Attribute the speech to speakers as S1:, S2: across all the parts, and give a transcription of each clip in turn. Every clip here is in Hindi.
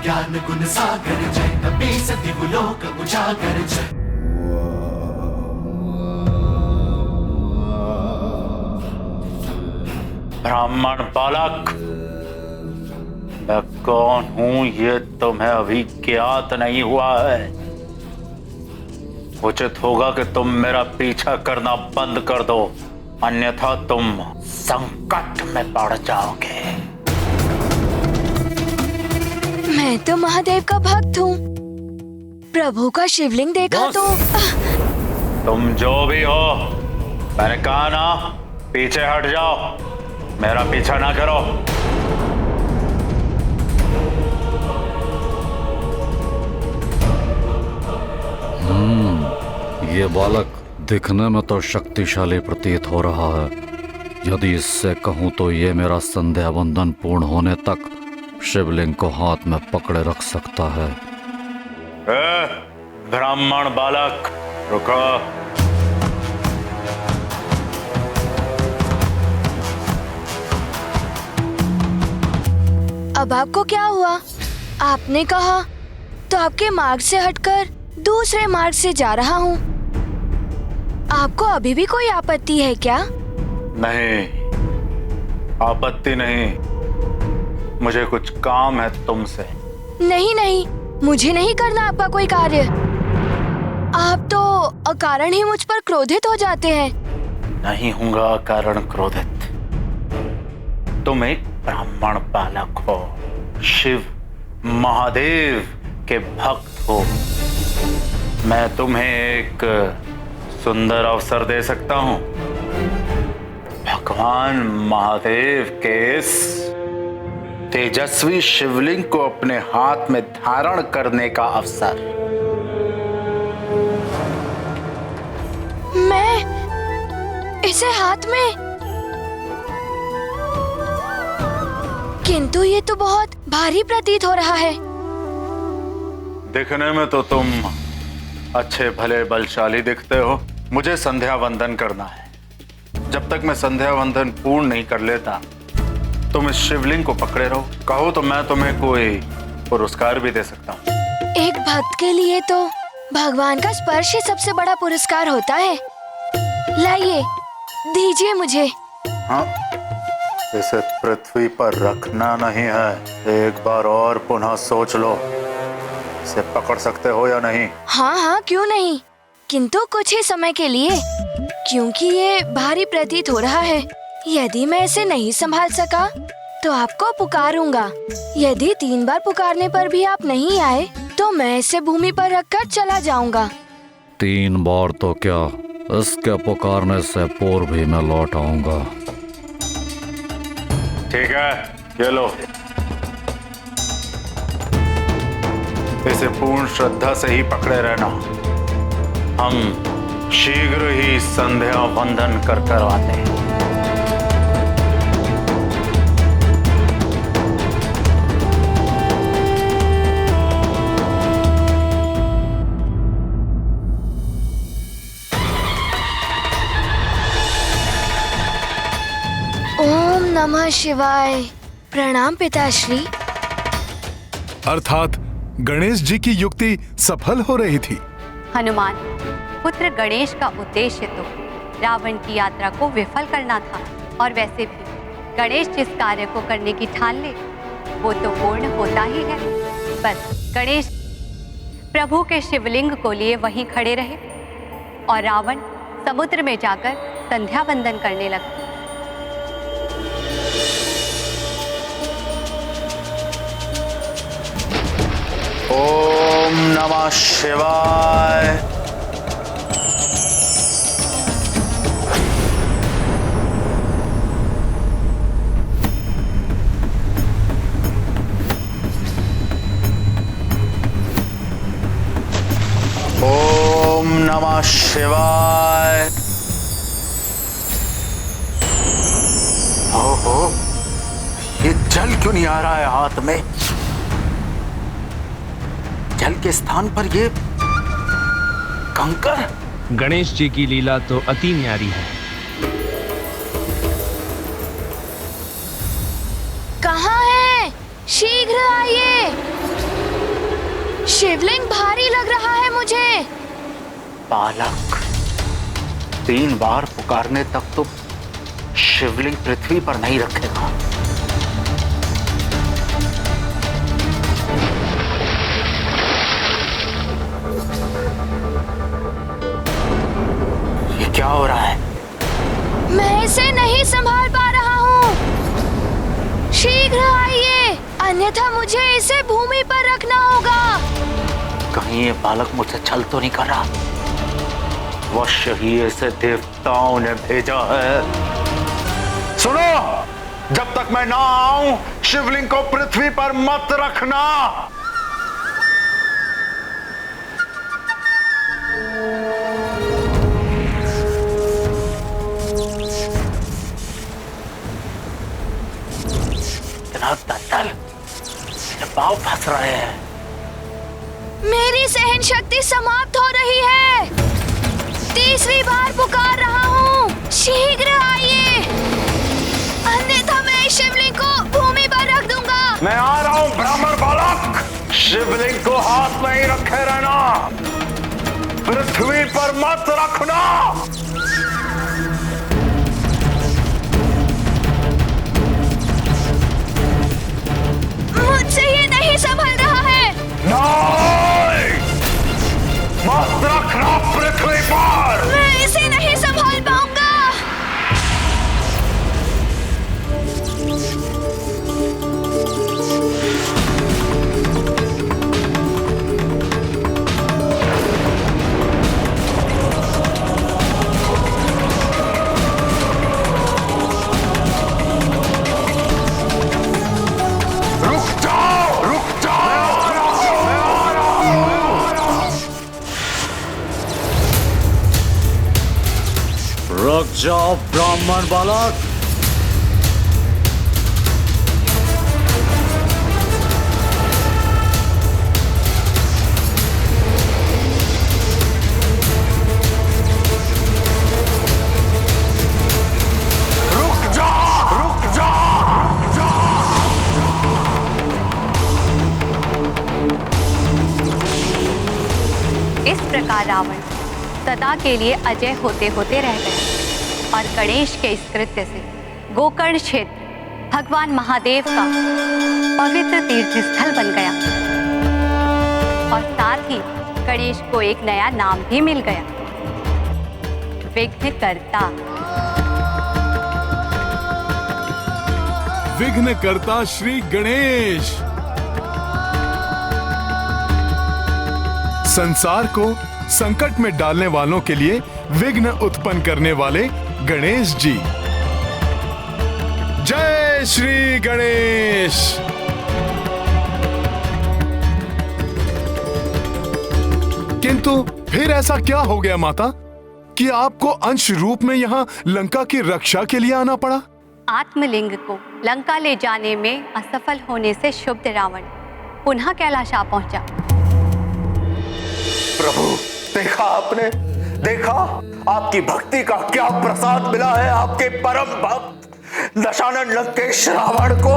S1: ज्ञान गुण सागर जय, नबी सदिव लोक उजागर जय।
S2: ब्राह्मण बालक, मैं कौन हूं ये तुम्हें अभी ज्ञात नहीं हुआ है। उचित होगा कि तुम मेरा पीछा करना बंद कर दो, अन्यथा तुम संकट में पड़ जाओगे।
S3: मैं तो महादेव का भक्त हूँ। प्रभु का शिवलिंग देखा तो
S2: तुम जो भी हो, मैंने कहा ना, पीछे हट जाओ, मेरा पीछा ना करो।
S4: ये बालक दिखने में तो शक्तिशाली प्रतीत हो रहा है। यदि इससे कहूं तो ये मेरा संध्या वंदन पूर्ण होने तक शिवलिंग को हाथ में पकड़े रख सकता है।
S2: ब्राह्मण बालक, रुको।
S3: अब आपको क्या हुआ? आपने कहा तो आपके मार्ग से हटकर दूसरे मार्ग से जा रहा हूँ। आपको अभी भी कोई आपत्ति है क्या?
S2: नहीं, आपत्ति नहीं, मुझे कुछ काम है तुमसे।
S3: नहीं नहीं, मुझे नहीं करना आपका कोई कार्य। आप तो अकारण ही मुझ पर क्रोधित हो जाते हैं।
S2: नहीं हूंगा अकारण क्रोधित। तुम एक ब्राह्मण बालक हो, शिव महादेव के भक्त हो। मैं तुम्हें एक सुंदर अवसर दे सकता हूं। भगवान महादेव के इस तेजस्वी शिवलिंग को अपने हाथ में धारण करने का अवसर।
S3: मैं इसे हाथ में? किंतु ये तो बहुत भारी प्रतीत हो रहा है।
S2: दिखने में तो तुम अच्छे भले बलशाली दिखते हो। मुझे संध्या वंदन करना है। जब तक मैं संध्या वंदन पूर्ण नहीं कर लेता, तुम इस शिवलिंग को पकड़े रहो। कहो तो मैं तुम्हें कोई पुरस्कार भी दे सकता हूँ।
S3: एक भक्त के लिए तो भगवान का स्पर्श ही सबसे बड़ा पुरस्कार होता है। लाइए, दीजिए मुझे।
S2: हाँ, इसे पृथ्वी पर रखना नहीं है। एक बार और पुनः सोच लो, इसे पकड़ सकते हो या नहीं?
S3: हाँ हाँ, क्यों नहीं, किंतु कुछ ही समय के लिए, क्योंकि ये भारी प्रतीत हो रहा है। यदि मैं इसे नहीं संभाल सका तो आपको पुकारूंगा। यदि 3 बार पुकारने पर भी आप नहीं आए तो मैं इसे भूमि पर रखकर चला जाऊंगा।
S4: 3 बार तो क्या, इसके पुकारने से पूर्व भी मैं लौट आऊंगा।
S2: ठीक है, ये लो। इसे पूर्ण श्रद्धा से ही पकड़े रहना। हम शीघ्र ही संध्या वंदन कर करवाते हैं।
S3: ओम नमः शिवाय। प्रणाम पिताश्री।
S5: अर्थात गणेश जी की युक्ति सफल हो रही थी।
S6: हनुमान पुत्र गणेश का उद्देश्य तो रावण की यात्रा को विफल करना था, और वैसे भी गणेश जिस कार्य को करने की ठान ले वो तो पूर्ण होता ही है। बस गणेश प्रभु के शिवलिंग को लिए वहीं खड़े रहे और रावण समुद्र में जाकर संध्या वंदन करने लगा।
S2: ओम नमः शिवाय। ओम नमः शिवाय। ओहो, ये जल क्यों नहीं आ रहा है हाथ में? जल के स्थान पर ये कंकर।
S7: गणेश जी की लीला तो अति न्यारी है।
S3: कहाँ है? शीघ्र आइए। शिवलिंग भारी लग रहा है मुझे।
S2: बालक, 3 बार पुकारने तक तो शिवलिंग पृथ्वी पर नहीं रखेगा। ये क्या हो रहा है?
S3: मैं इसे नहीं संभाल पा रहा हूँ। शीघ्र आइए, अन्यथा मुझे इसे भूमि पर रखना होगा।
S2: कहीं ये बालक मुझसे छल तो नहीं कर रहा? वश ही ऐसे देवताओं ने भेजा है। सुनो, जब तक मैं ना आऊं शिवलिंग को पृथ्वी पर मत रखना। इतना दलदल, मेरे पांव फंस रहे हैं।
S3: मेरी सहन शक्ति समाप्त हो रही है। तीसरी बार पुकार रहा हूँ, शीघ्र आइए, अन्यथा मैं इस शिवलिंग को भूमि पर रख दूंगा।
S2: मैं आ रहा हूँ ब्राह्मण बालक। शिवलिंग को हाथ में ही रखे रहना, पृथ्वी पर मत रखना।
S3: मुझसे ये नहीं संभल रहा है।
S2: नहीं, मत रखना पृथ्वी पर।
S3: मैं इसे नहीं संभाल पाऊंगा।
S4: रुक जाओ ब्राह्मण बालक।
S2: रुक जा, रुक जा, रुक जा।
S6: इस प्रकार रावण सदा के लिए अजय होते होते रह गए और गणेश के इस कृत्य से गोकर्ण क्षेत्र भगवान महादेव का पवित्र तीर्थ स्थल बन गया और साथ ही गणेश को एक नया नाम भी मिल गया, विघ्नकर्ता।
S5: विघ्नकर्ता श्री गणेश। संसार को संकट में डालने वालों के लिए विघ्न उत्पन्न करने वाले गणेश जी। जय श्री गणेश। किंतु फिर ऐसा क्या हो गया माता कि आपको अंश रूप में यहाँ लंका की रक्षा के लिए आना पड़ा?
S6: आत्मलिंग को लंका ले जाने में असफल होने से क्षुब्ध रावण पुनः कैलाश आ पहुंचा।
S2: प्रभु, देखा आपने, देखा आपकी भक्ति का क्या प्रसाद मिला है आपके परम भक्त दशानन लंकेश रावण को।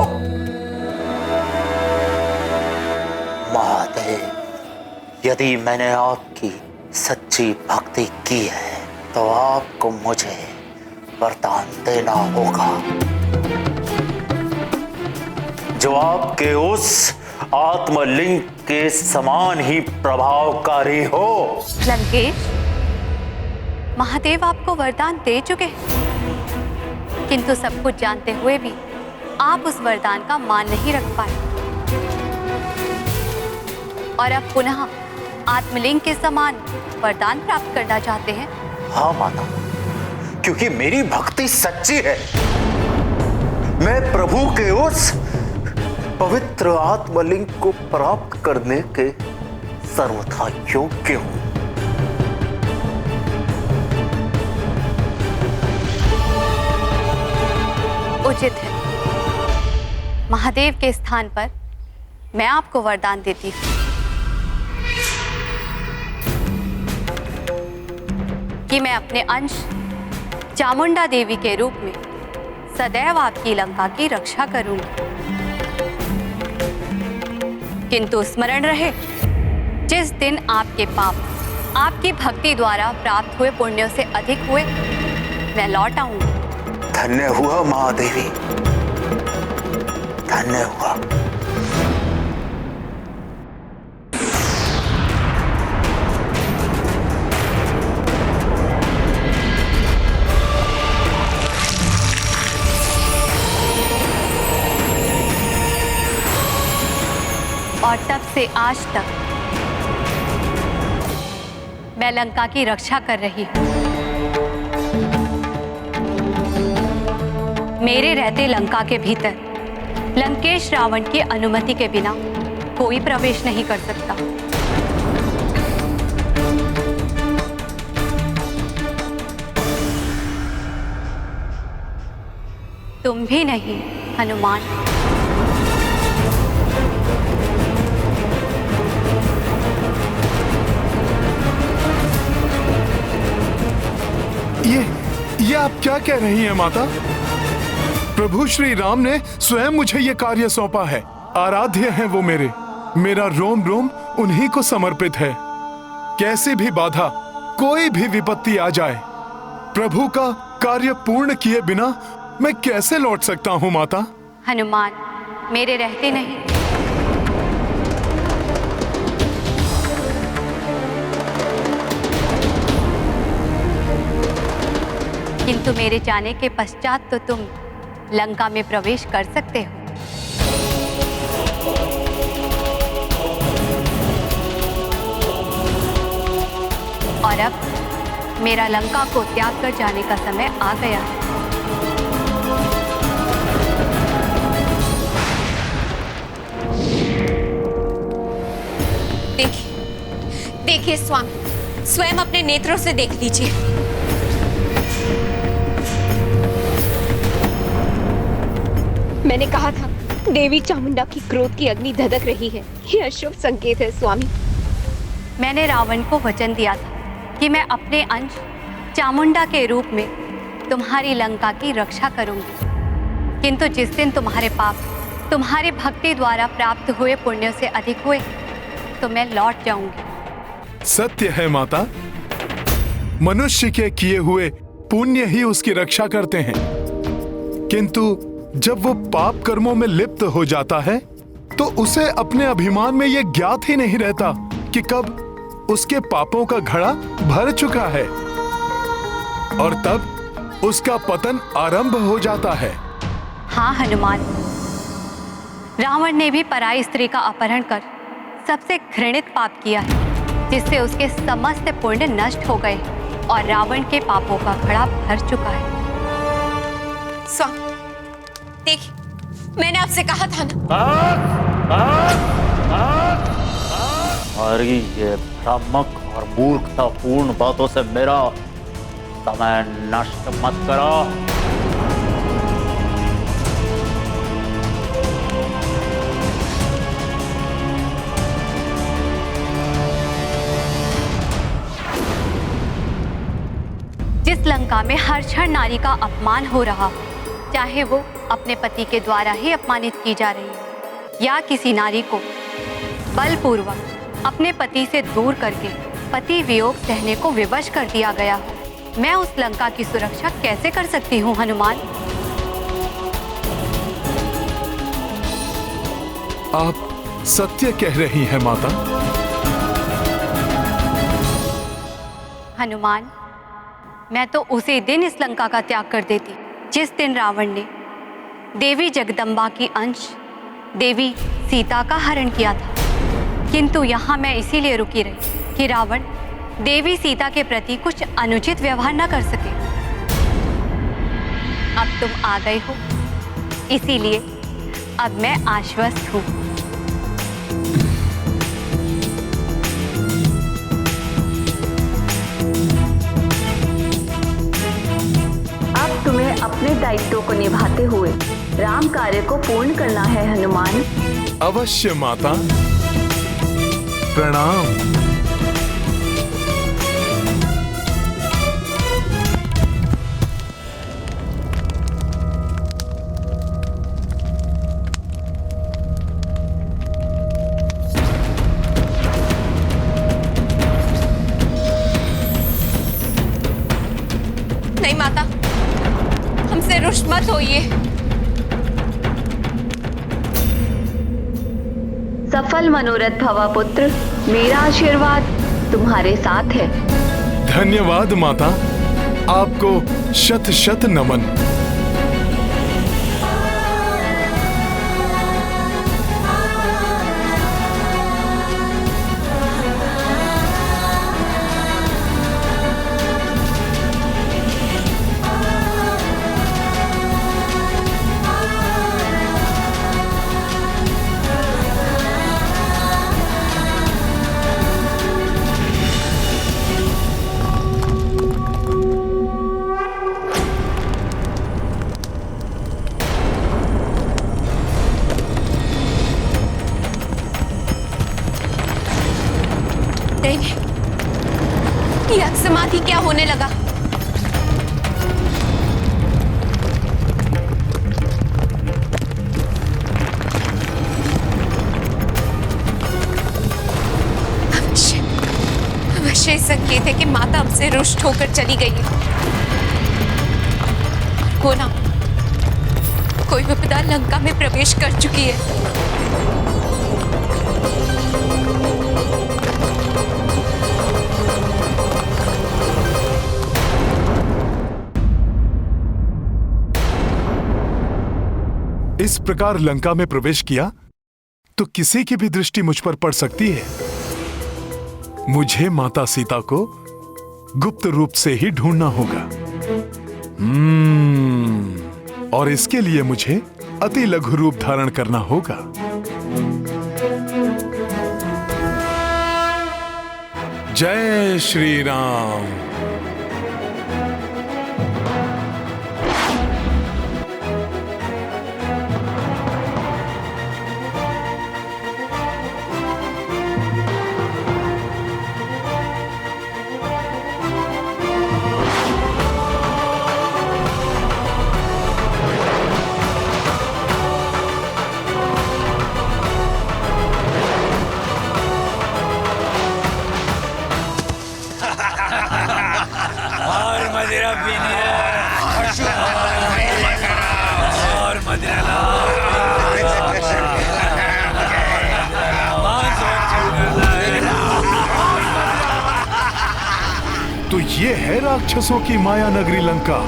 S2: महादेव, यदि मैंने आपकी सच्ची भक्ति की है तो आपको मुझे वरदान देना होगा जो आपके उस आत्मलिंग के समान ही प्रभावकारी हो।
S6: लंकेश, महादेव आपको वरदान दे चुके हैं, किंतु सब कुछ जानते हुए भी आप उस वरदान का मान नहीं रख पाए और अब पुनः आत्मलिंग के समान वरदान प्राप्त करना चाहते हैं।
S2: हाँ माता, क्योंकि मेरी भक्ति सच्ची है। मैं प्रभु के उस पवित्र आत्मलिंग को प्राप्त करने के सर्वथा योग्य हूं।
S6: उचित है, महादेव के स्थान पर मैं आपको वरदान देती हूँ कि मैं अपने अंश चामुंडा देवी के रूप में सदैव आपकी लंका की रक्षा करूंगी। किंतु स्मरण रहे, जिस दिन आपके पाप आपकी भक्ति द्वारा प्राप्त हुए पुण्यों से अधिक हुए, मैं लौट आऊंगी।
S8: धन्य हुआ महादेवी, धन्य हुआ।
S6: और तब से आज तक मैं लंका की रक्षा कर रही हूं। मेरे रहते लंका के भीतर लंकेश रावण की अनुमति के बिना कोई प्रवेश नहीं कर सकता। तुम भी नहीं हनुमान।
S5: ये आप क्या कह रही हैं माता? प्रभु श्री राम ने स्वयं मुझे ये कार्य सौंपा है। आराध्य हैं वो मेरा रोम रोम उन्हीं को समर्पित है। कैसी भी बाधा, कोई भी विपत्ति आ जाए, प्रभु का कार्य पूर्ण किए बिना मैं कैसे लौट सकता हूँ माता?
S6: हनुमान, मेरे रहते नहीं। किंतु मेरे जाने के पश्चात तो तुम लंका में प्रवेश कर सकते हो। और अब मेरा लंका को त्याग कर जाने का समय आ गया है।
S9: देखिए स्वामी, स्वयं अपने नेत्रों से देख लीजिए। मैंने कहा था देवी चामुंडा की क्रोध की अग्नि धधक रही है। यह अशुभ संकेत है स्वामी।
S6: मैंने रावण को वचन दिया था कि मैं अपने अंश चामुंडा के रूप में तुम्हारी लंका की रक्षा करूंगी। किंतु जिस दिन तुम्हारे पाप तुम्हारी भक्ति द्वारा प्राप्त हुए पुण्यों से अधिक हुए तो मैं लौट जाऊंगी।
S5: सत्य है माता, मनुष्य के किए हुए पुण्य ही उसकी रक्षा करते हैं। किंतु जब वो पाप कर्मों में लिप्त हो जाता है तो उसे अपने अभिमान में ये ज्ञात ही नहीं रहता कि कब उसके पापों का घड़ा भर चुका है और तब उसका पतन आरंभ हो जाता है।
S6: हाँ हनुमान, रावण ने भी पराई स्त्री का अपहरण कर सबसे घृणित पाप किया है, जिससे उसके समस्त पुण्य नष्ट हो गए और रावण के पापों का घड़ा भर चुका है।
S9: स्वामी देखिए, मैंने आपसे कहा था ना।
S4: और ये भ्रामक और मूर्खतापूर्ण बातों से मेरा समय नष्ट मत करो।
S6: जिस लंका में हर क्षण नारी का अपमान हो रहा हो, चाहे वो अपने पति के द्वारा ही अपमानित की जा रही हो या किसी नारी को बलपूर्वक अपने पति से दूर करके पति वियोग सहने को विवश कर दिया गया हो, मैं उस लंका की सुरक्षा कैसे कर सकती हूँ हनुमान?
S5: आप सत्य कह रही हैं माता।
S6: हनुमान, मैं तो उसी दिन इस लंका का त्याग कर देती जिस दिन रावण ने देवी जगदम्बा की अंश देवी सीता का हरण किया था। किंतु यहाँ मैं इसीलिए रुकी रही कि रावण देवी सीता के प्रति कुछ अनुचित व्यवहार न कर सके। अब तुम आ गए हो, इसीलिए अब मैं आश्वस्त हूँ।
S10: अब तुम्हें अपने दायित्वों को निभाते हुए राम कार्य को पूर्ण करना है हनुमान।
S5: अवश्य माता, प्रणाम।
S3: ये?
S10: सफल मनोरथ भवा पुत्र, मेरा आशीर्वाद तुम्हारे साथ है।
S5: धन्यवाद माता, आपको शत शत नमन।
S9: यह समाधि क्या होने लगा? अवश्य संकेत है कि माता हमसे रुष्ट होकर चली गई है। हो ना, कोई विपदा लंका में प्रवेश कर चुकी है।
S5: इस प्रकार लंका में प्रवेश किया तो किसी की भी दृष्टि मुझ पर पड़ सकती है। मुझे माता सीता को गुप्त रूप से ही ढूंढना होगा। और इसके लिए मुझे अति लघु रूप धारण करना होगा। जय श्री राम। तो ये है राक्षसों की माया नगरी लंका।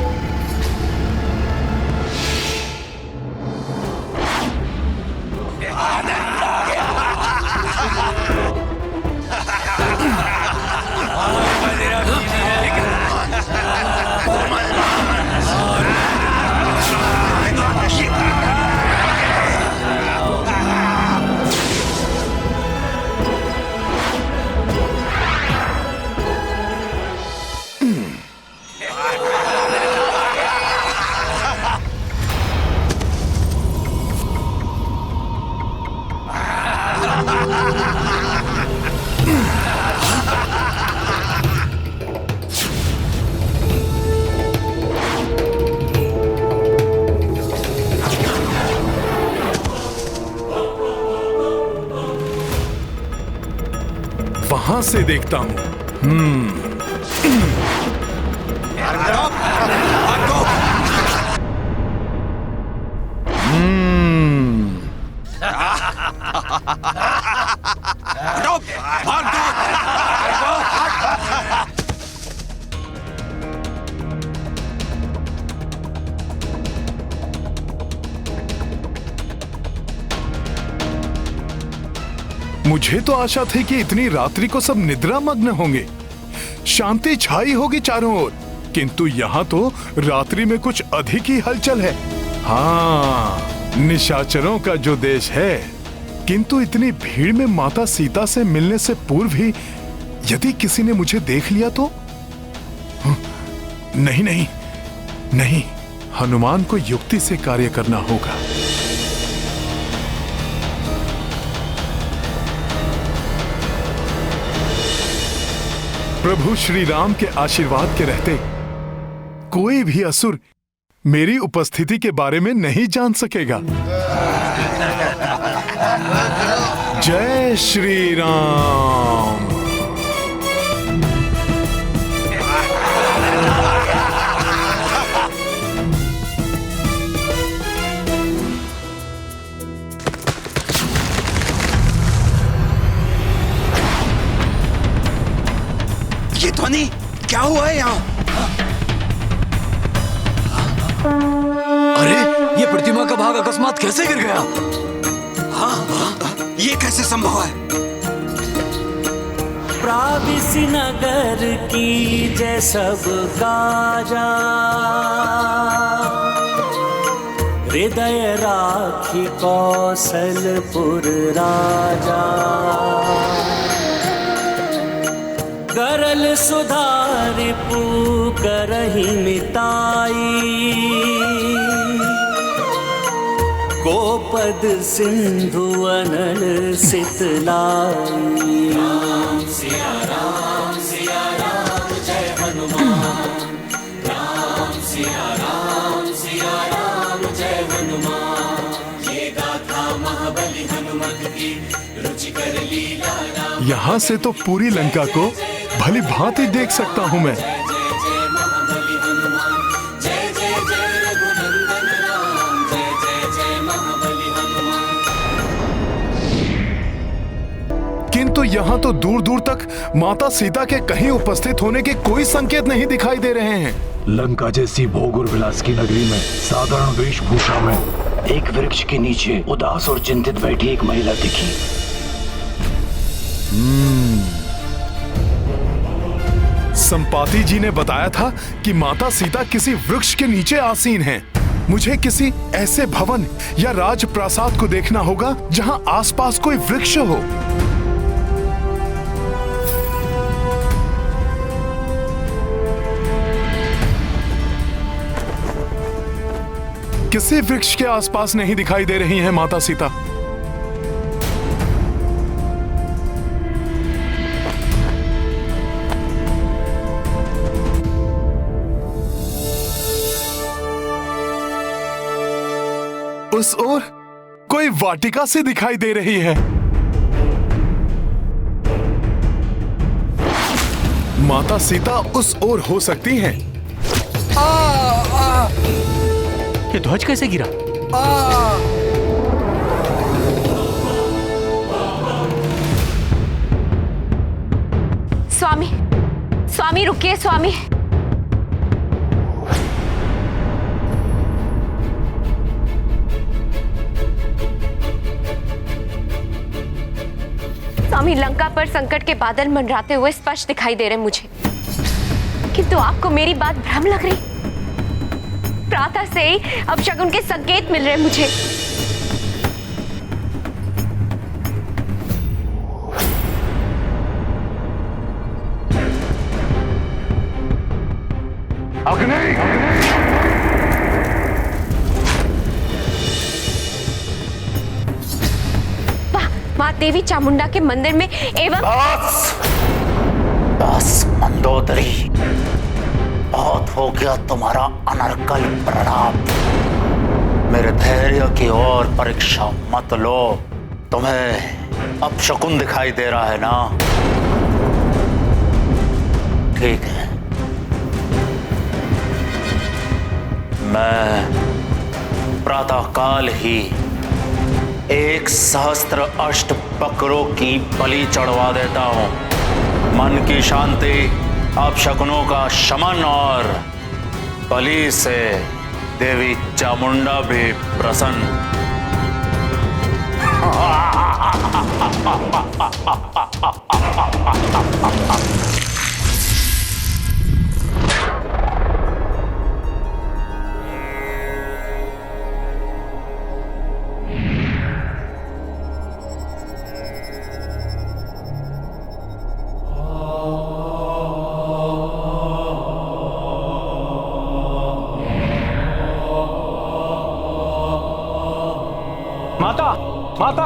S5: वहां से देखता हूं। मुझे तो आशा थी कि इतनी रात्रि को सब निद्रा मग्न होंगे, शांति छाई होगी चारों ओर, किंतु यहाँ तो रात्रि में कुछ अधिक ही हलचल है। हाँ, निशाचरों का जो देश है, किंतु इतनी भीड़ में माता सीता से मिलने से पूर्व ही यदि किसी ने मुझे देख लिया तो? नहीं नहीं नहीं, हनुमान को युक्ति से कार्य करना होगा। प्रभु श्री राम के आशीर्वाद के रहते कोई भी असुर मेरी उपस्थिति के बारे में नहीं जान सकेगा। जय श्री राम।
S8: ध्वनि क्या हुआ है यहाँ?
S11: अरे ये प्रतिमा का भाग अकस्मात कैसे गिर गया?
S8: ये कैसे संभव है?
S1: प्राविस नगर की जय सब काजा, हृदय राखी कौशलपुर राजा। करल सुधार करहि मिताई, गोपद सिंधु अनल सितलाई। राम सिया राम जय हनुमान, राम सिया राम जय हनुमान। ये गाथा महाबली हनुमत की रुचिकर लीला राम।
S5: यहाँ से तो पूरी लंका को भली भांति देख सकता हूँ मैं। किंतु यहाँ तो दूर दूर तक माता सीता के कहीं उपस्थित होने के कोई संकेत नहीं दिखाई दे रहे हैं।
S12: लंका जैसी भोग और विलास की नगरी में साधारण वेशभूषा में एक वृक्ष के नीचे उदास और चिंतित बैठी एक महिला दिखी।
S5: संपाति जी ने बताया था कि माता सीता किसी वृक्ष के नीचे आसीन हैं। मुझे किसी ऐसे भवन या राजप्रासाद को देखना होगा जहां आसपास कोई वृक्ष हो। किसी वृक्ष के आसपास नहीं दिखाई दे रही हैं माता सीता। उस ओर कोई वाटिका सी दिखाई दे रही है। माता सीता उस ओर हो सकती हैं।
S13: ये ध्वज कैसे गिरा?
S9: स्वामी, स्वामी रुकिए स्वामी। स्वामी, लंका पर संकट के बादल मंडराते हुए स्पष्ट दिखाई दे रहे मुझे, किंतु आपको मेरी बात भ्रम लग रही। प्रातः से ही अपशकुन के संकेत मिल रहे मुझे।
S12: अग्नि!
S9: मां देवी चामुंडा के मंदिर में एवं
S8: बस मंदोदरी, बहुत हो गया तुम्हारा अनर्गल प्रणाम। मेरे धैर्य की ओर परीक्षा मत लो। तुम्हें अपशकुन दिखाई दे रहा है ना? ठीक है, मैं प्रातःकाल ही 1,000 अष्ट बकरों की बलि चढ़वा देता हूं। मन की शांति, अपशकुनों का शमन और बलि से देवी चामुंडा भी प्रसन्न।
S13: माता, माता,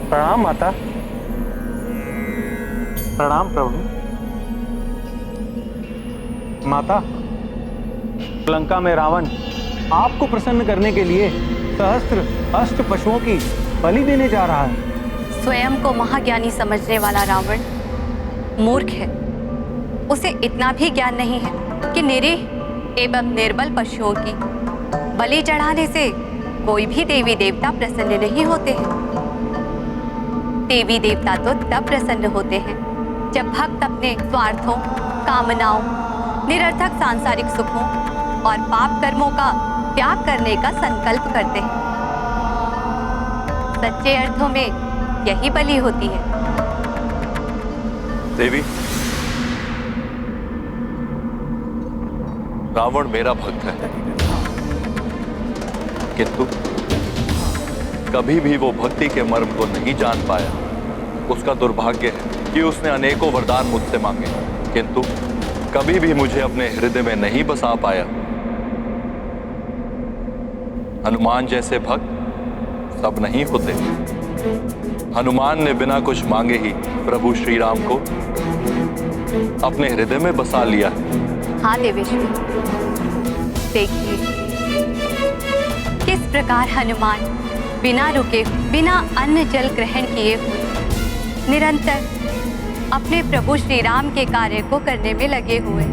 S13: प्रणाम माता। प्रणाम प्रभु। माता, लंका में रावण आपको प्रसन्न करने के लिए सहस्त्र अष्ट पशुओं की बलि देने जा रहा है।
S6: स्वयं को महाज्ञानी समझने वाला रावण मूर्ख है। उसे इतना भी ज्ञान नहीं है कि निरीह एवं निर्बल पशुओं की बलि चढ़ाने से कोई भी देवी देवता प्रसन्न नहीं होते हैं। देवी देवता तो तब प्रसन्न होते हैं जब भक्त अपने स्वार्थों, कामनाओं, निरर्थक सांसारिक सुखों और पाप कर्मों का त्याग करने का संकल्प करते हैं। सच्चे अर्थों में यही बलि होती है।
S14: देवी, रावण मेरा भक्त है, किंतु कभी भी वो भक्ति के मर्म को नहीं जान पाया। उसका दुर्भाग्य है कि उसने अनेकों वरदान मुझसे मांगे, किंतु कभी भी मुझे अपने हृदय में नहीं बसा पाया। हनुमान जैसे भक्त सब नहीं होते। हनुमान ने बिना कुछ मांगे ही प्रभु श्री राम को अपने हृदय में बसा लिया।
S6: हाँ देवेश्वरी, देखिए किस प्रकार हनुमान बिना रुके, बिना अन्न जल ग्रहण किए हुए निरंतर अपने प्रभु श्री राम के कार्य को करने में लगे हुए।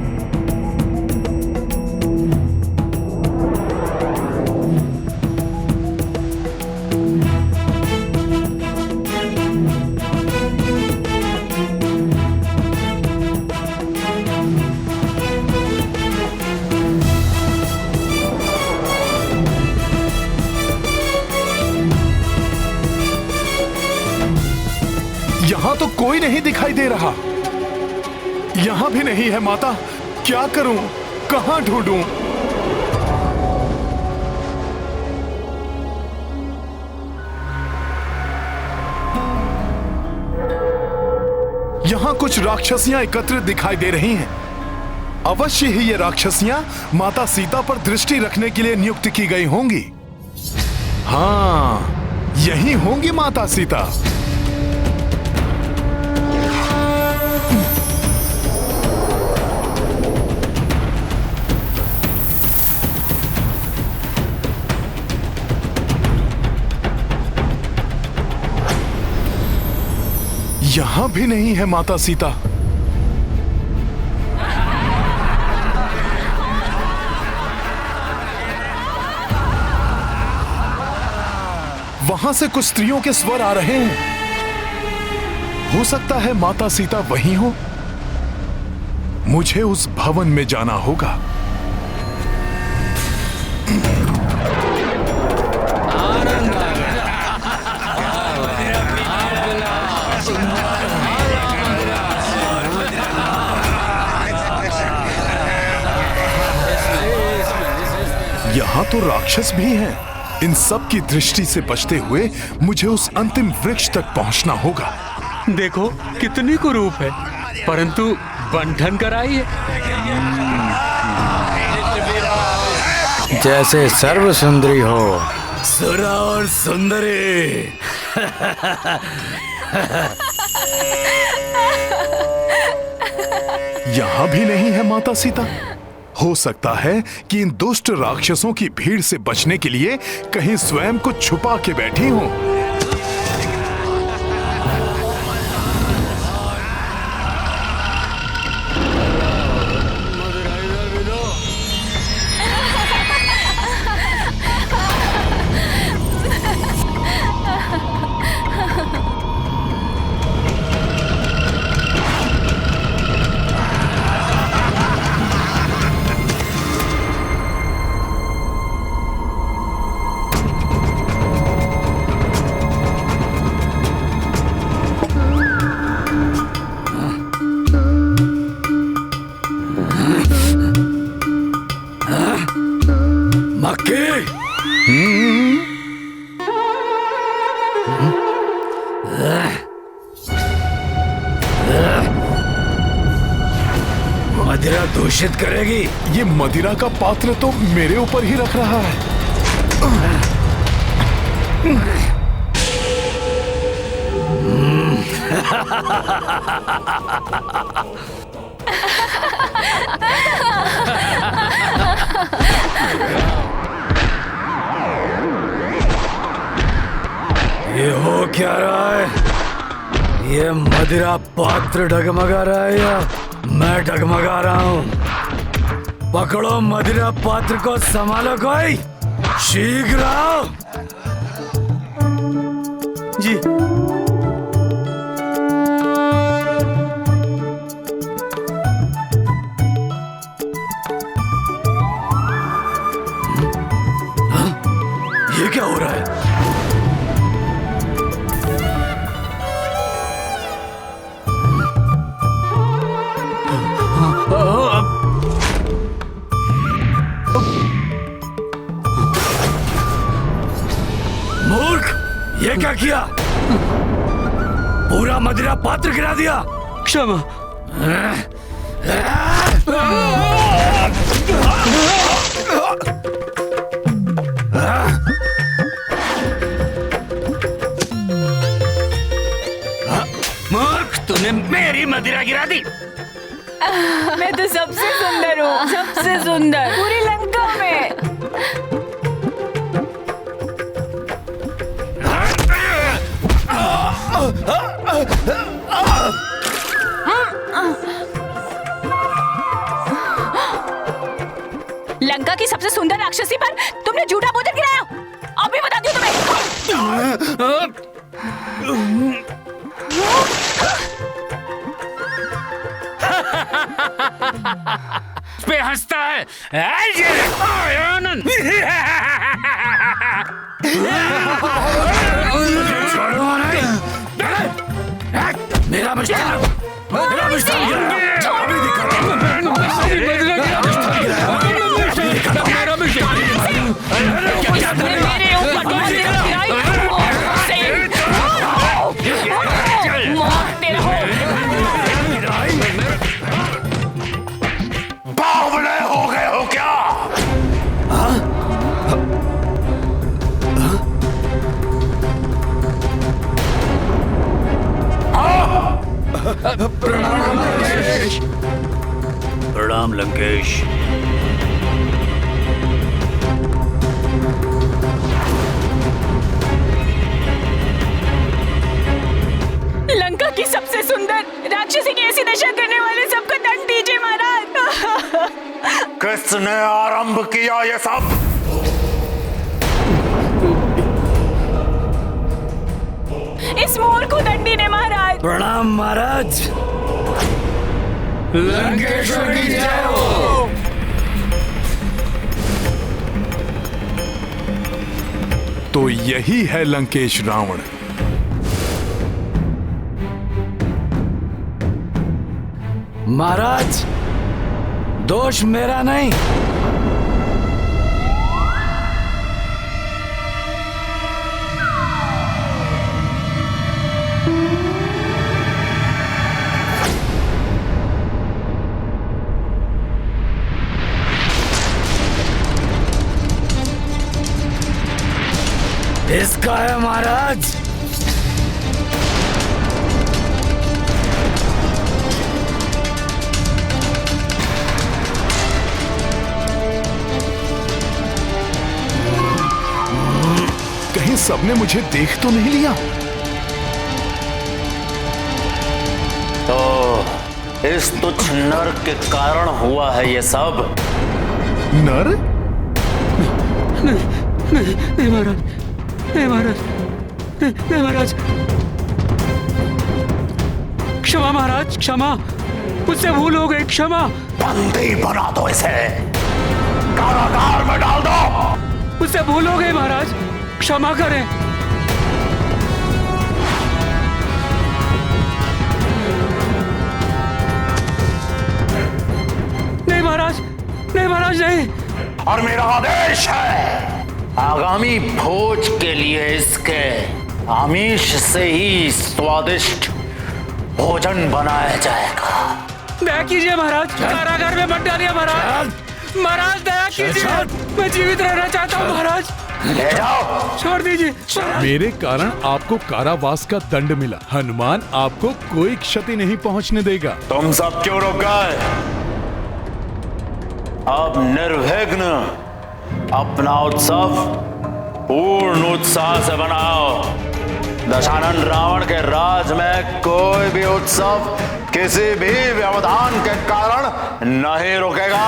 S5: यहां तो कोई नहीं दिखाई दे रहा। यहां भी नहीं है माता, क्या करूं, कहां ढूंढूं? यहां कुछ राक्षसियां एकत्रित दिखाई दे रही हैं। अवश्य ही ये राक्षसियां माता सीता पर दृष्टि रखने के लिए नियुक्त की गई होंगी। हाँ, यही होंगी माता सीता। यहां भी नहीं है माता सीता। वहां से कुछ स्त्रियों के स्वर आ रहे हैं। हो सकता है माता सीता वहीं हो। मुझे उस भवन में जाना होगा। यहाँ तो राक्षस भी हैं। इन सब की दृष्टि से बचते हुए मुझे उस अंतिम वृक्ष तक पहुंचना होगा।
S15: देखो कितनी कुरूप है, परंतु बंधन कराई है।
S11: जैसे सर्व सुंदरी हो। सुरा और सुंदरी।
S5: यहाँ भी नहीं है माता सीता। हो सकता है कि इन दुष्ट राक्षसों की भीड़ से बचने के लिए कहीं स्वयं को छुपा के बैठी हूं।
S11: मदिरा दूषित करेगी।
S5: ये मदिरा का पात्र तो मेरे ऊपर ही रख रहा है।
S11: ये हो क्या रहा है? ये मदिरा पात्र डगमगा रहा है या मैं डगमगा रहा हूँ? पकड़ो मदिरा पात्र को, संभालो कोई, शीघ्र आओ।
S15: जी।
S11: क्या किया? पूरा मदिरा पात्र गिरा दिया।
S15: क्षमा।
S11: मूर्ख, तूने मेरी मदिरा गिरा दी।
S10: मैं तो सबसे सुंदर हूँ, सबसे सुंदर पूरी लंका में।
S9: लंका की सबसे सुंदर राक्षसी पर तुमने झूठा भोजन गिराया। अभी बताती हूँ तुम्हें।
S11: पे हंसता है। आनंद। मेरा मिष्ठान, मेरा मिष्ठान गिरा। अभी दिखाता हूँ। मेरा मिष्ठान
S9: मेरे ऊपर
S8: बावले हो गए हो क्या?
S11: प्रणाम लंकेश।
S9: लंका की सबसे सुंदर राक्षसी की ऐसी दशा करने वाले सबको दंड दीजिए महाराज।
S8: किसने आरंभ किया ये सब?
S9: इस मोर को दंडी ने महाराज।
S11: प्रणाम महाराज। लंकेश्वर की जय हो।
S5: तो यही है लंकेश रावण।
S11: महाराज, दोष मेरा नहीं। इसका है महाराज।
S5: कहीं सबने मुझे देख तो नहीं लिया?
S8: तो इस तुच्छ नर के कारण हुआ है ये सब।
S5: नर?
S15: नहीं महाराज, नहीं महाराज, नहीं महाराज। क्षमा महाराज, क्षमा। मुझसे भूल हो गई, क्षमा।
S8: बंदी बना दो इसे, कारागार में डाल दो।
S15: मुझसे भूल हो गई महाराज, क्षमा करें। नहीं महाराज, नहीं महाराज, नहीं।
S8: और मेरा आदेश है, आगामी भोज के लिए इसके आमिष से ही स्वादिष्ट भोजन बनाया जाएगा।
S15: दया कीजिए महाराज, कारागार में मत डालिए महाराज। महाराज दया कीजिए, मैं जीवित रहना चाहता हूँ महाराज।
S8: ले जाओ।
S15: छोड़ दीजिए।
S5: मेरे कारण आपको कारावास का दंड मिला। हनुमान आपको कोई क्षति नहीं पहुंचने देगा।
S8: तुम सब क्यों रुक गए? अब निर्विघ्न अपना उत्सव पूर्ण उत्साह से बनाओ। दशानन रावण के राज में कोई भी उत्सव किसी भी व्यवधान के कारण नहीं रुकेगा।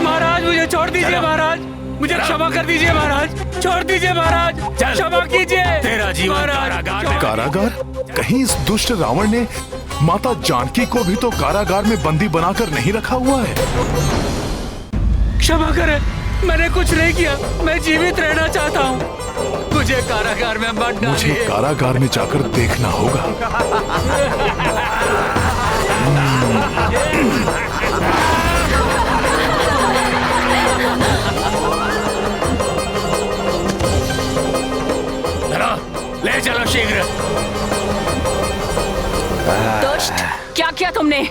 S15: महाराज मुझे छोड़ दीजिए महाराज, मुझे क्षमा कर दीजिए महाराज, छोड़ दीजिए महाराज, क्षमा कीजिए। तेरा जीवन
S5: कारागार? कहीं इस दुष्ट रावण ने माता जानकी को भी तो कारागार में बंदी बनाकर नहीं रखा हुआ है?
S15: क्षमा करें, मैंने कुछ नहीं किया, मैं जीवित रहना चाहता हूँ। कुछ मुझे कारागार में मत डालिए।
S5: मुझे कारागार में जाकर देखना होगा।
S15: ले चलो शीघ्र।
S16: दुष्ट, क्या किया तुमने?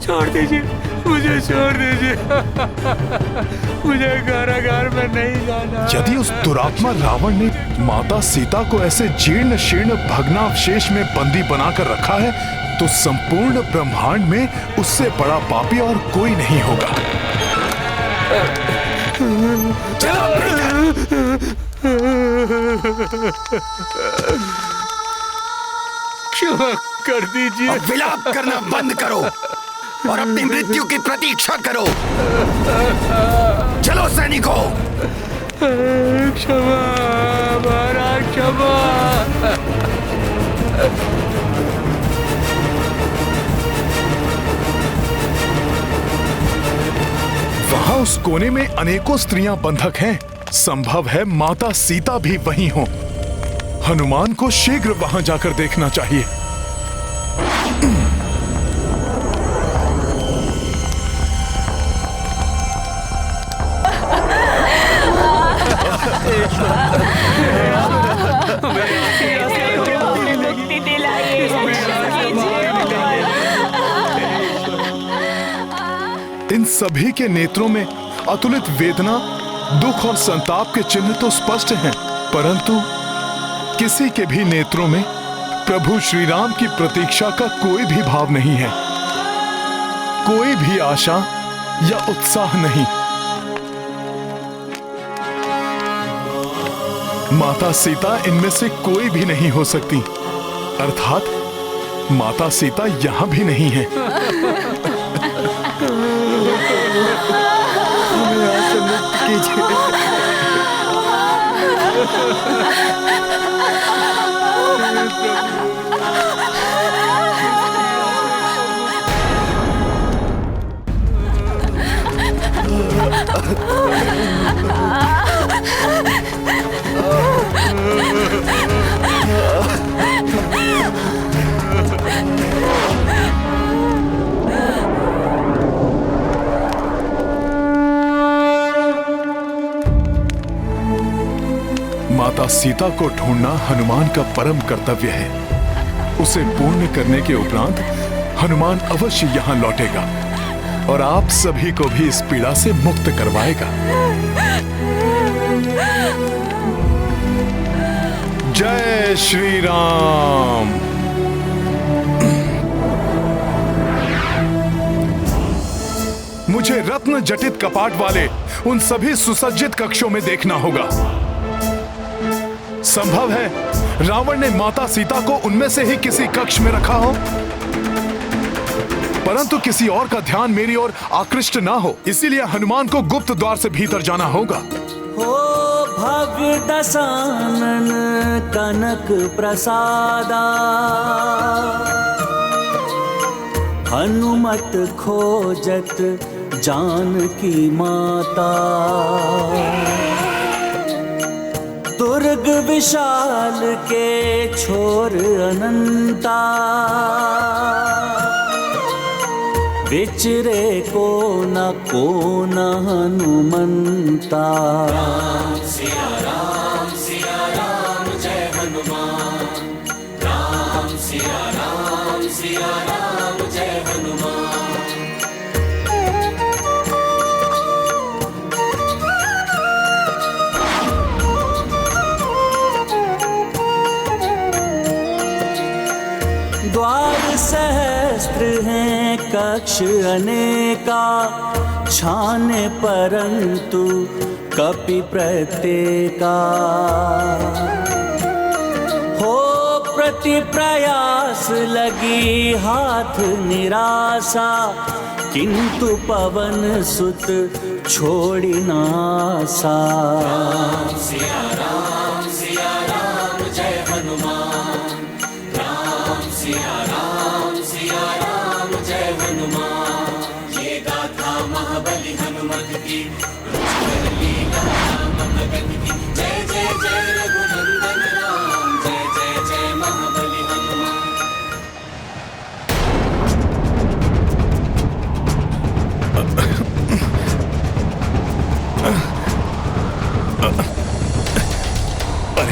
S15: छोड़ दीजिए, मुझे छोड़ दीजिए। मुझे कारागार में नहीं जाना।
S5: यदि उस दुरात्मा रावण ने माता सीता को ऐसे जीर्ण शीर्ण भग्नावशेष में बंदी बनाकर रखा है, तो संपूर्ण ब्रह्मांड में उससे बड़ा पापी और कोई नहीं होगा।
S15: क्षमा कर दीजिए।
S17: अब विलाप करना बंद करो और अपनी मृत्यु की प्रतीक्षा करो। चलो सैनिकों।
S15: क्षमा महाराज, क्षमा।
S5: वहां उस कोने में अनेकों स्त्रियां बंधक हैं। संभव है माता सीता भी वहीं हो। हनुमान को शीघ्र वहां जाकर देखना चाहिए। इन सभी के नेत्रों में अतुलित वेदना, दुख और संताप के चिन्ह तो स्पष्ट हैं, परंतु किसी के भी नेत्रों में प्रभु श्री राम की प्रतीक्षा का कोई भी भाव नहीं है। कोई भी आशा या उत्साह नहीं। माता सीता इनमें से कोई भी नहीं हो सकती, अर्थात माता सीता यहां भी नहीं है। माता सीता को ढूंढना हनुमान का परम कर्तव्य है। उसे पूर्ण करने के उपरांत हनुमान अवश्य यहाँ लौटेगा और आप सभी को भी इस पीड़ा से मुक्त करवाएगा। जय श्री राम। मुझे रत्न जटित कपाट वाले उन सभी सुसज्जित कक्षों में देखना होगा। संभव है रावण ने माता सीता को उनमें से ही किसी कक्ष में रखा हो, परंतु किसी और का ध्यान मेरी ओर आकृष्ट ना हो, इसीलिए हनुमान को गुप्त द्वार से भीतर जाना होगा।
S18: हो भव्य दशानन कनक प्रसादा, हनुमत खोजत जानकी माता। दुर्ग विशाल के छोर अनंता, विचरे को न हनुमंता।
S1: राम सिया राम जय हनुमान। राम सिया राम जय हनुमान।
S18: द्वार सहस्त्र हैं कक्ष अनेका, छाने परंतु कपि प्रत्येका। हो प्रति प्रयास लगी हाथ निराशा, किंतु पवन सुत छोड़ी नासा।
S1: राम सिया राम जय हनुमान। राम सिया राम जय हनुमान। ये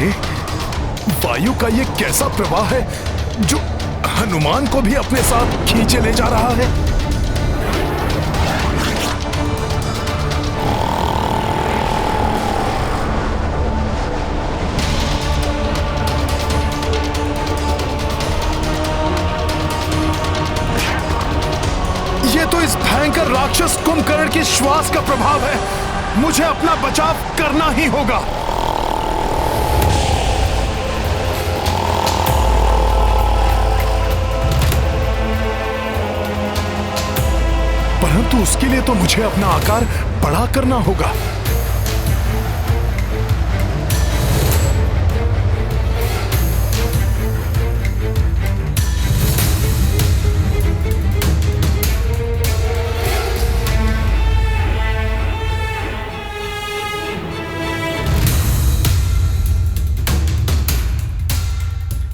S5: अरे वायु का ये कैसा प्रवाह है जो हनुमान को भी अपने साथ खींचे ले जा रहा है। ये तो इस भयंकर राक्षस कुंभकर्ण के श्वास का प्रभाव है। मुझे अपना बचाव करना ही होगा। परंतु उसके लिए तो मुझे अपना आकार बड़ा करना होगा।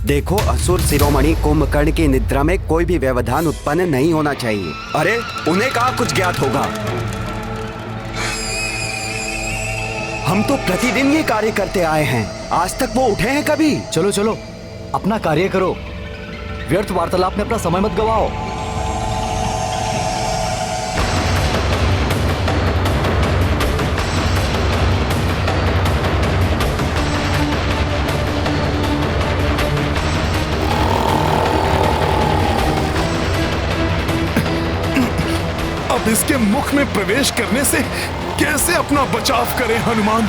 S17: देखो, असुर शिरोमणि कुंभकर्ण की निद्रा में कोई भी व्यवधान उत्पन्न नहीं होना चाहिए। अरे उन्हें कहाँ कुछ ज्ञात होगा। हम तो प्रतिदिन ये कार्य करते आए हैं, आज तक वो उठे हैं कभी?
S11: चलो चलो अपना कार्य करो, व्यर्थ वार्तालाप में अपना समय मत गवाओ।
S5: अब इसके मुख में प्रवेश करने से कैसे अपना बचाव करें हनुमान?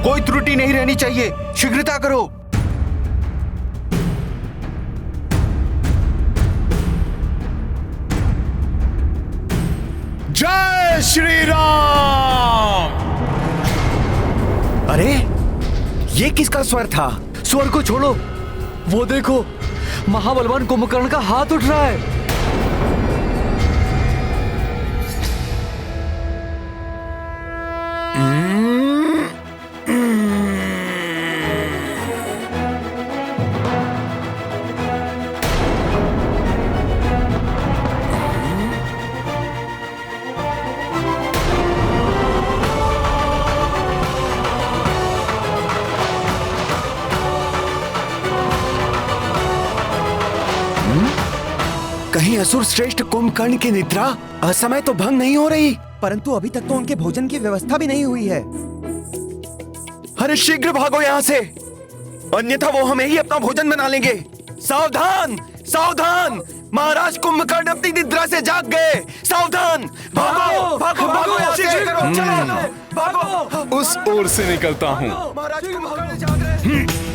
S17: कोई त्रुटि नहीं रहनी चाहिए, शीघ्रता करो।
S5: जय श्री राम।
S17: अरे ये किसका स्वर था?
S11: स्वर को छोड़ो, वो देखो महाबलवान कुंभकर्ण का हाथ उठ रहा है।
S17: कहीं असुर श्रेष्ठ कुंभकर्ण की निद्रा असमय तो भंग नहीं हो रही?
S19: परंतु अभी तक तो उनके भोजन की व्यवस्था भी नहीं हुई है।
S17: अरे शीघ्र भागो यहाँ से, अन्यथा वो हमें ही अपना भोजन बना लेंगे। सावधान सावधान, महाराज कुंभकर्ण अपनी निद्रा से जाग गए। सावधान, भागो भागो भागो, यहाँ से चलो भागो।
S5: उस ओर से निकलता हूँ।
S17: महाराज कुंभकर्ण जाग रहे हैं।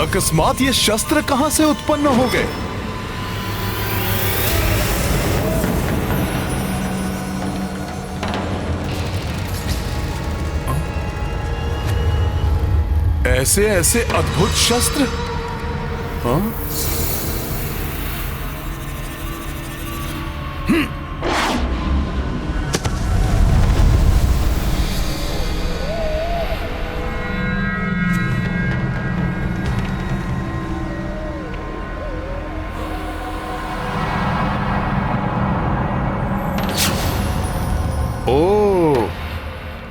S5: अकस्मात ये शस्त्र कहां से उत्पन्न हो गए? ऐसे ऐसे अद्भुत शस्त्र? हाँ? ओ,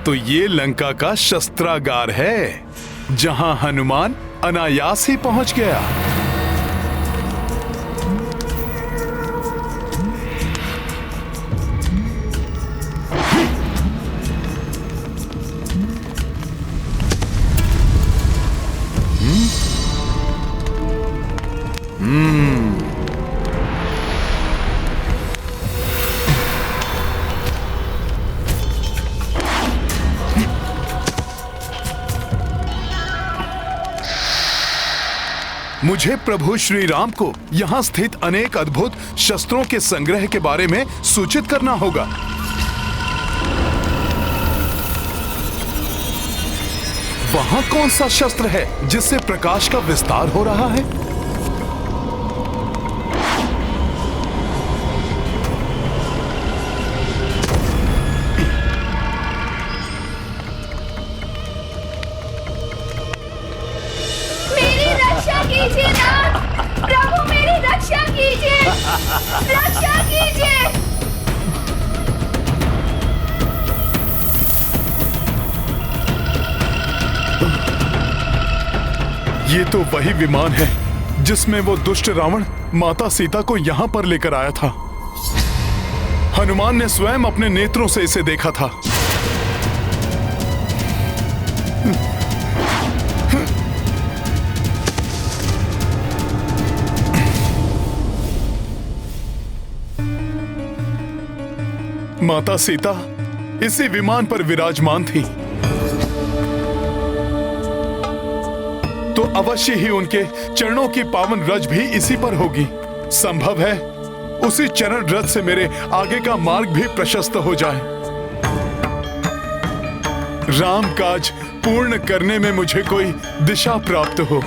S5: तो ये लंका का शस्त्रागार है जहां हनुमान अनायास ही पहुंच गया। मुझे प्रभु श्री राम को यहाँ स्थित अनेक अद्भुत शस्त्रों के संग्रह के बारे में सूचित करना होगा। वहाँ कौन सा शस्त्र है जिससे प्रकाश का विस्तार हो रहा है?
S3: कीजिए नाथ, प्रभु मेरी रक्षा कीजिए, रक्षा कीजिए।
S5: ये तो वही विमान है जिसमें वो दुष्ट रावण माता सीता को यहाँ पर लेकर आया था। हनुमान ने स्वयं अपने नेत्रों से इसे देखा था। माता सीता इसी विमान पर विराजमान थी, तो अवश्य ही उनके चरणों की पावन रज भी इसी पर होगी। संभव है उसी चरण रज से मेरे आगे का मार्ग भी प्रशस्त हो जाए। राम काज पूर्ण करने में मुझे कोई दिशा प्राप्त हो।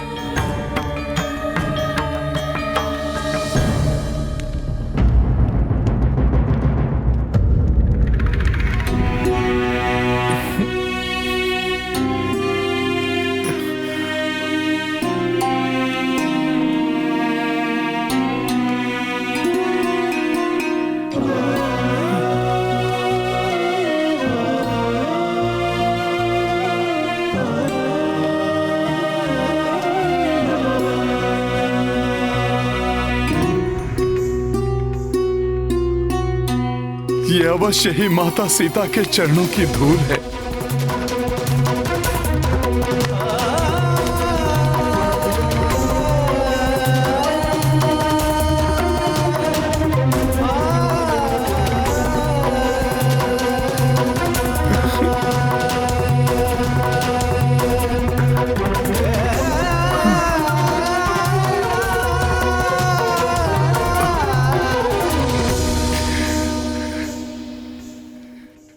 S5: ये अवश्य ही माता सीता के चरणों की धूल है।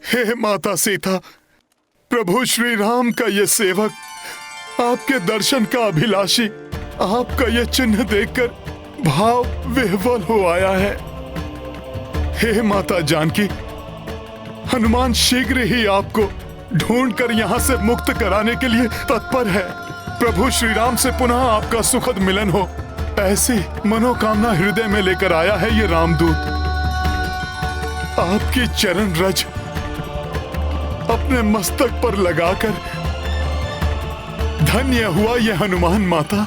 S5: हे माता सीता, प्रभु श्री राम का ये सेवक, आपके दर्शन का अभिलाषी, आपका ये चिन्ह देखकर भाव विह्वल हो आया है। हे माता जानकी, हनुमान शीघ्र ही आपको ढूंढकर यहाँ से मुक्त कराने के लिए तत्पर है। प्रभु श्री राम से पुनः आपका सुखद मिलन हो, ऐसी मनोकामना हृदय में लेकर आया है ये रामदूत। आपकी चरण रज अपने मस्तक पर लगाकर धन्य हुआ ये हनुमान माता।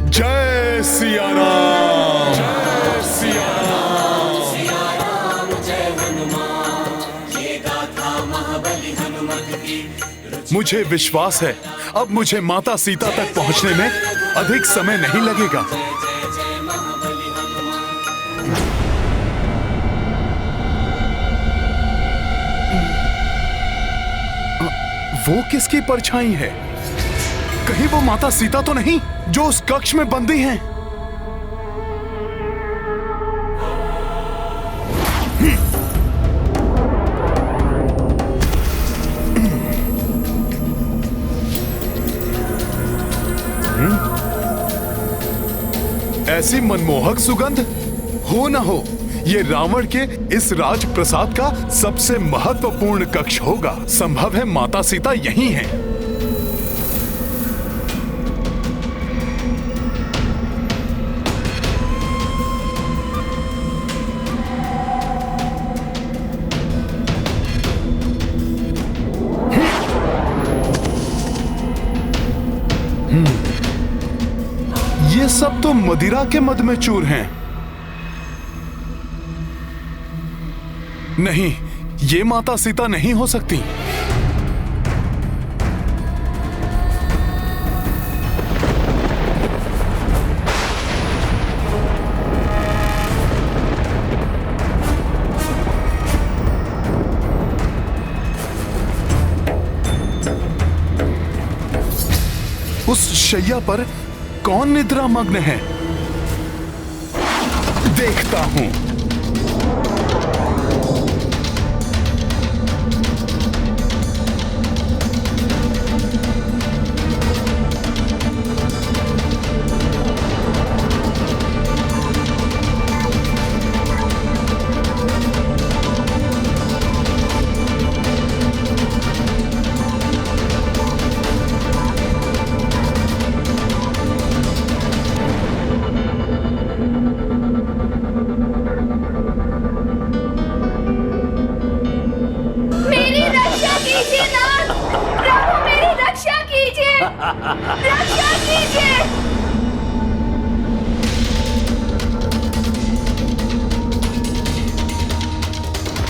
S5: जय सिया राम, जय सिया राम, सिया राम जय हनुमान, ये गाथा महाबली हनुमत की। मुझे विश्वास है अब मुझे माता सीता तक पहुंचने में अधिक समय नहीं लगेगा। वो किसकी परछाई है? कहीं वो माता सीता तो नहीं जो उस कक्ष में बंदी हैं? ऐसी मनमोहक सुगंध हो न हो, ये रावण के इस राजप्रसाद का सबसे महत्वपूर्ण कक्ष होगा। संभव है माता सीता यहीं हैं। ये सब तो मदिरा के मद में चूर हैं। नहीं, ये माता सीता नहीं हो सकती। उस शैया पर कौन निद्रा मग्न है? देखता हूं।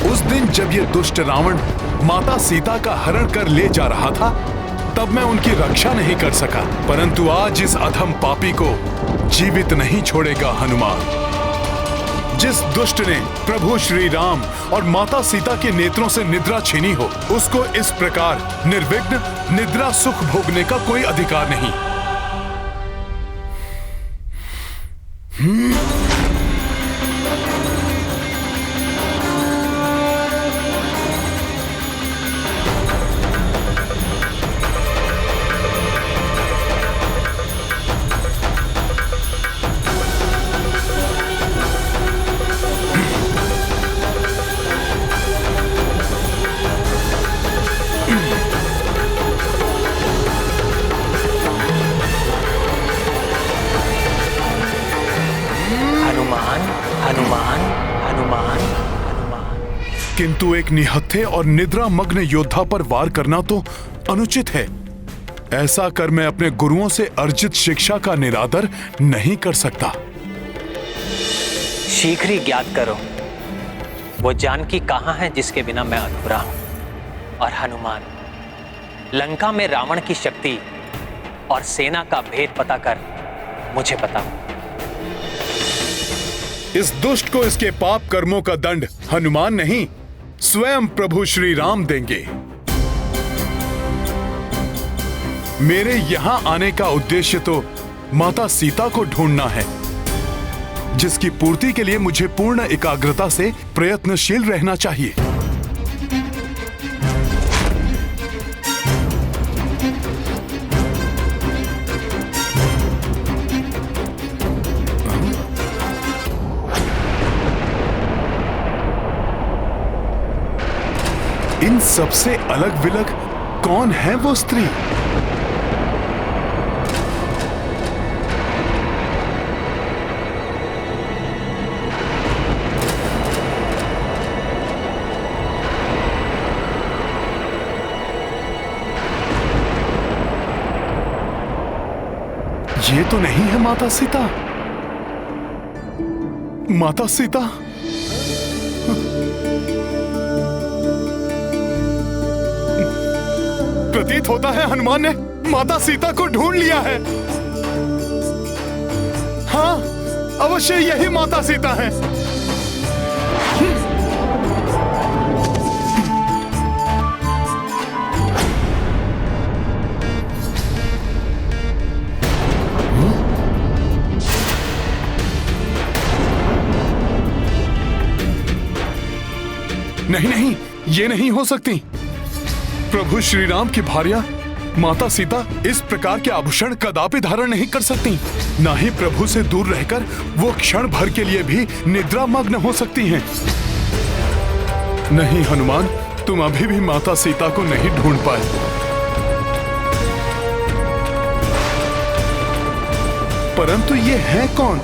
S5: उस दिन जब ये दुष्ट रावण माता सीता का हरण कर ले जा रहा था, तब मैं उनकी रक्षा नहीं कर सका, परंतु आज इस अधम पापी को जीवित नहीं छोड़ेगा हनुमान। जिस दुष्ट ने प्रभु श्री राम और माता सीता के नेत्रों से निद्रा छीनी हो, उसको इस प्रकार निर्विघ्न निद्रा सुख भोगने का कोई अधिकार नहीं। किंतु एक निहत्थे और निद्रा मग्न योद्धा पर वार करना तो अनुचित है। ऐसा कर मैं अपने गुरुओं से अर्जित शिक्षा का निरादर नहीं कर सकता।
S20: शीघ्र ही ज्ञात करो वो जानकी कहाँ है जिसके बिना मैं अधूरा हूं। और हनुमान, लंका में रावण की शक्ति और सेना का भेद पता कर मुझे बताओ।
S5: इस दुष्ट को इसके पाप कर्मों का दंड हनुमान नहीं, स्वयं प्रभु श्री राम देंगे। मेरे यहां आने का उद्देश्य तो माता सीता को ढूंढना है, जिसकी पूर्ति के लिए मुझे पूर्ण एकाग्रता से प्रयत्नशील रहना चाहिए। इन सबसे अलग विलग कौन है वो स्त्री? ये तो नहीं है माता सीता। माता सीता, प्रतीत होता है हनुमान ने माता सीता को ढूंढ लिया है। हाँ, अवश्य यही माता सीता है। नहीं नहीं, ये नहीं हो सकती। प्रभु श्री राम की भार्या माता सीता इस प्रकार के आभूषण कदापि धारण नहीं कर सकती। ना ही प्रभु से दूर रहकर वो क्षण भर के लिए भी निद्रा मग्न हो सकती हैं। नहीं हनुमान, तुम अभी भी माता सीता को नहीं ढूंढ पाए। परंतु ये है कौन?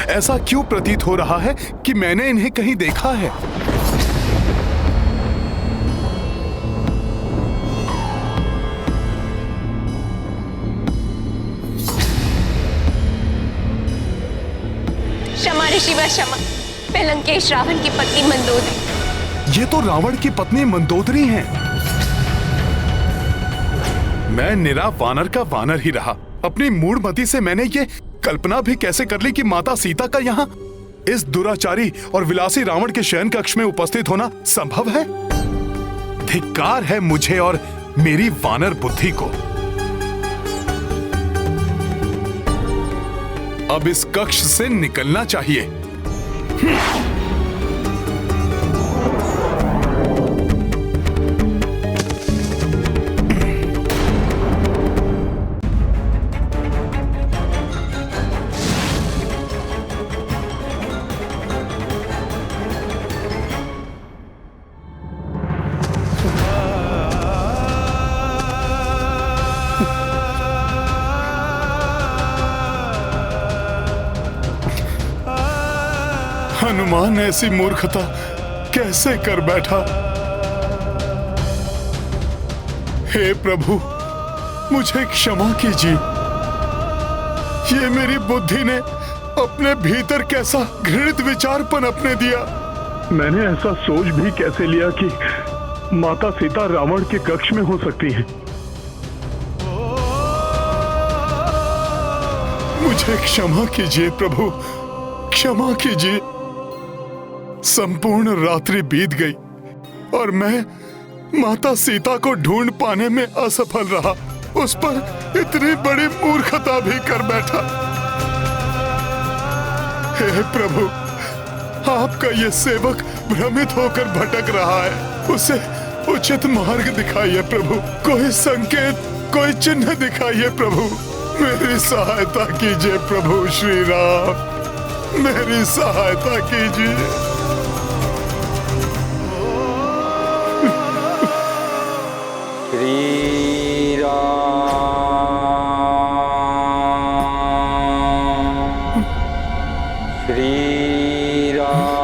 S5: ऐसा क्यों प्रतीत हो रहा है कि मैंने इन्हें कहीं देखा है?
S9: क्षमा ऋषि व क्षमा, मैं लंकेश रावण की पत्नी मंदोदरी।
S5: ये तो रावण की पत्नी मंदोदरी हैं। मैं निरा वानर का वानर ही रहा। अपनी मूढ़मति से मैंने ये कल्पना भी कैसे कर ली कि माता सीता का यहाँ इस दुराचारी और विलासी रावण के शयन कक्ष में उपस्थित होना संभव है? धिक्कार है मुझे और मेरी वानर बुद्धि को। अब इस कक्ष से निकलना चाहिए। हनुमान ऐसी मूर्खता कैसे कर बैठा? हे प्रभु, मुझे क्षमा कीजिए। ये मेरी बुद्धि ने अपने भीतर कैसा घृणित विचार पनपने दिया।
S21: मैंने ऐसा सोच भी कैसे लिया कि माता सीता रावण के कक्ष में हो सकती हैं।
S5: मुझे क्षमा कीजिए प्रभु, क्षमा कीजिए। संपूर्ण रात्रि बीत गई और मैं माता सीता को ढूंढ पाने में असफल रहा। उस पर इतनी बड़ी मूर्खता भी कर बैठा। हे प्रभु, आपका ये सेवक भ्रमित होकर भटक रहा है। उसे उचित मार्ग दिखाइए प्रभु। कोई संकेत, कोई चिन्ह दिखाइए प्रभु। मेरी सहायता कीजिए प्रभु श्री राम, मेरी सहायता कीजिए।
S18: श्री राम, श्री राम।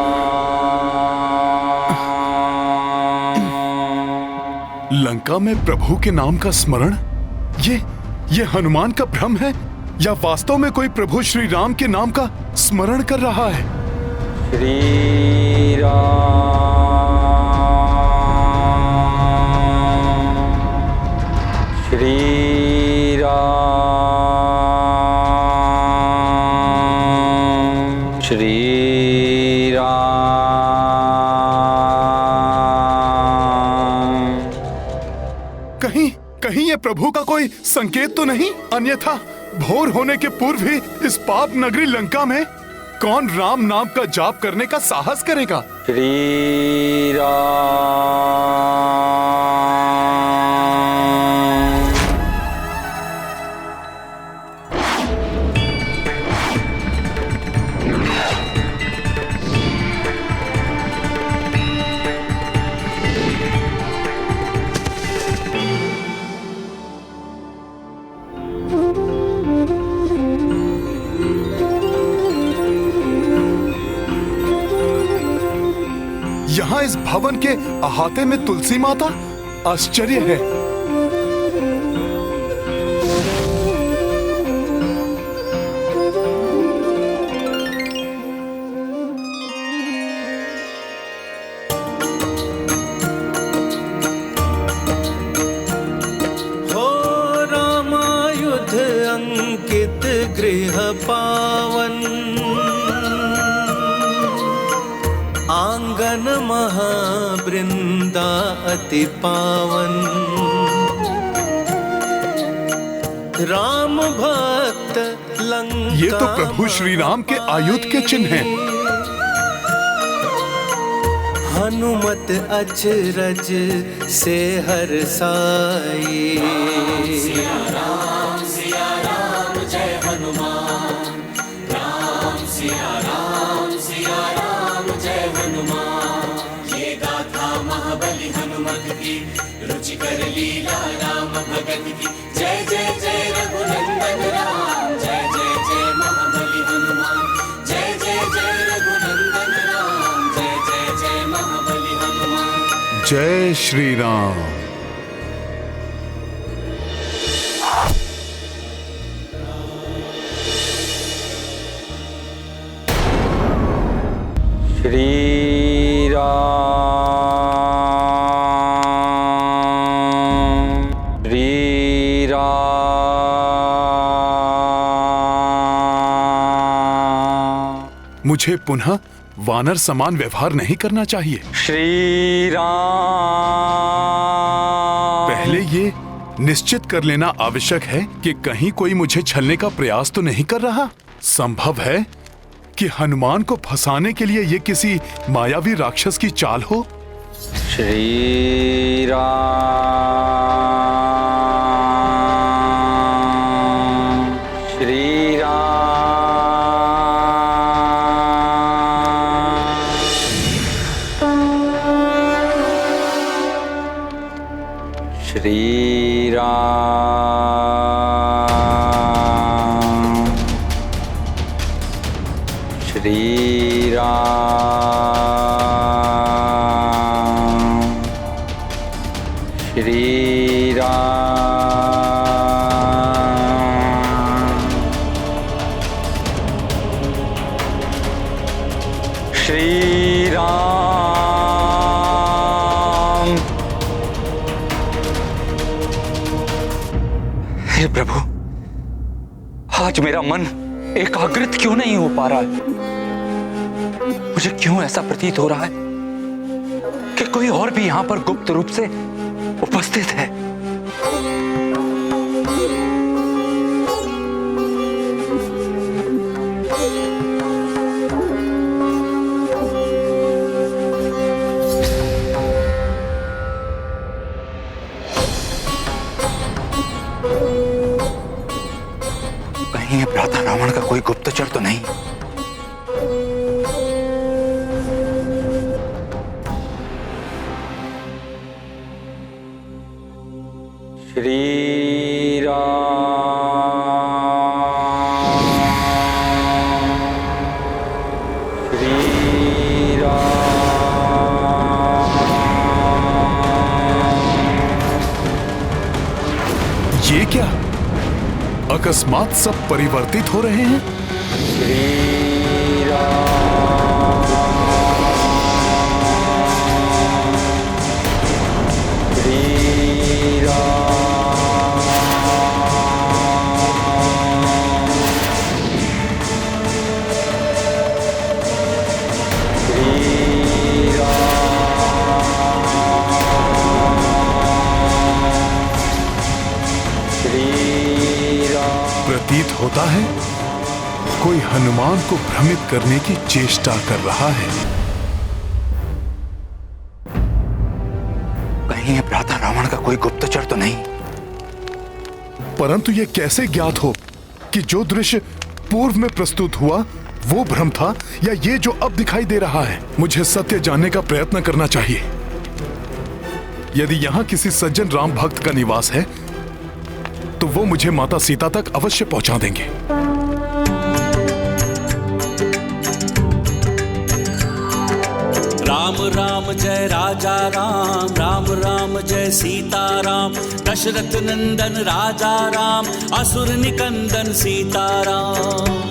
S5: लंका में प्रभु के नाम का स्मरण, ये हनुमान का भ्रम है या वास्तव में कोई प्रभु श्री राम के नाम का स्मरण कर रहा है?
S18: श्री राम, श्री राम, श्री राम।
S5: कहीं ये प्रभु का कोई संकेत तो नहीं? अन्यथा भोर होने के पूर्व ही इस पाप नगरी लंका में कौन राम नाम का जाप करने का साहस करेगा?
S18: श्री राम।
S5: यहाँ इस भवन के अहाते में तुलसी माता? आश्चर्य है।
S18: हो रामायुध अंकित गृह पावन, आंगन महावृंदा अति पावन। राम भक्त लंका,
S5: ये तो प्रभु श्री राम के आयुध के चिन्ह हैं।
S18: हनुमत अचरज से हर्षाई।
S1: सिया राम जय हनुमान। राम सिया राम जय हनुमान। ये गाथा महाबली हनुमत की, रुचिकर लीला राम भगत की। जय जय जय रघुनंदन राम, जय जय जय महाबली हनुमान। जय जय जय रघुनंदन राम, जय जय जय महाबली हनुमान।
S5: जय श्री राम।
S18: श्री राम, श्री राम।
S5: मुझे पुनः वानर समान व्यवहार नहीं करना चाहिए।
S18: श्री राम।
S5: पहले ये निश्चित कर लेना आवश्यक है कि कहीं कोई मुझे छलने का प्रयास तो नहीं कर रहा। संभव है कि हनुमान को फंसाने के लिए ये किसी मायावी राक्षस की चाल हो?
S18: श्री राम श्री राम श्री राम श्री राम श्री राम श्री राम। हे प्रभु, आज मेरा मन एकाग्रित क्यों नहीं हो पा रहा है? मुझे क्यों ऐसा प्रतीत हो रहा है कि कोई और भी यहां पर गुप्त रूप से उपस्थित है? कहीं ये भ्राता रावण का कोई गुप्तचर तो नहीं? श्री राम श्री राम।
S5: ये क्या? अकस्मात सब परिवर्तित हो रहे हैं।
S18: श्री राम श्री राम श्री राम।
S5: प्रतीत होता है कोई हनुमान को भ्रमित करने की चेष्टा कर रहा है।
S18: कहीं ये भ्राता रावण का कोई गुप्तचर तो नहीं?
S5: परंतु यह कैसे ज्ञात हो कि जो दृश्य पूर्व में प्रस्तुत हुआ वो भ्रम था या ये जो अब दिखाई दे रहा है? मुझे सत्य जानने का प्रयत्न करना चाहिए। यदि यहाँ किसी सज्जन राम भक्त का निवास है तो वो मुझे माता सीता तक अवश्य पहुंचा देंगे।
S7: राम राम जय राजा राम, राम राम जय सीता राम। दशरथ नंदन राजा राम, असुर निकंदन सीता राम।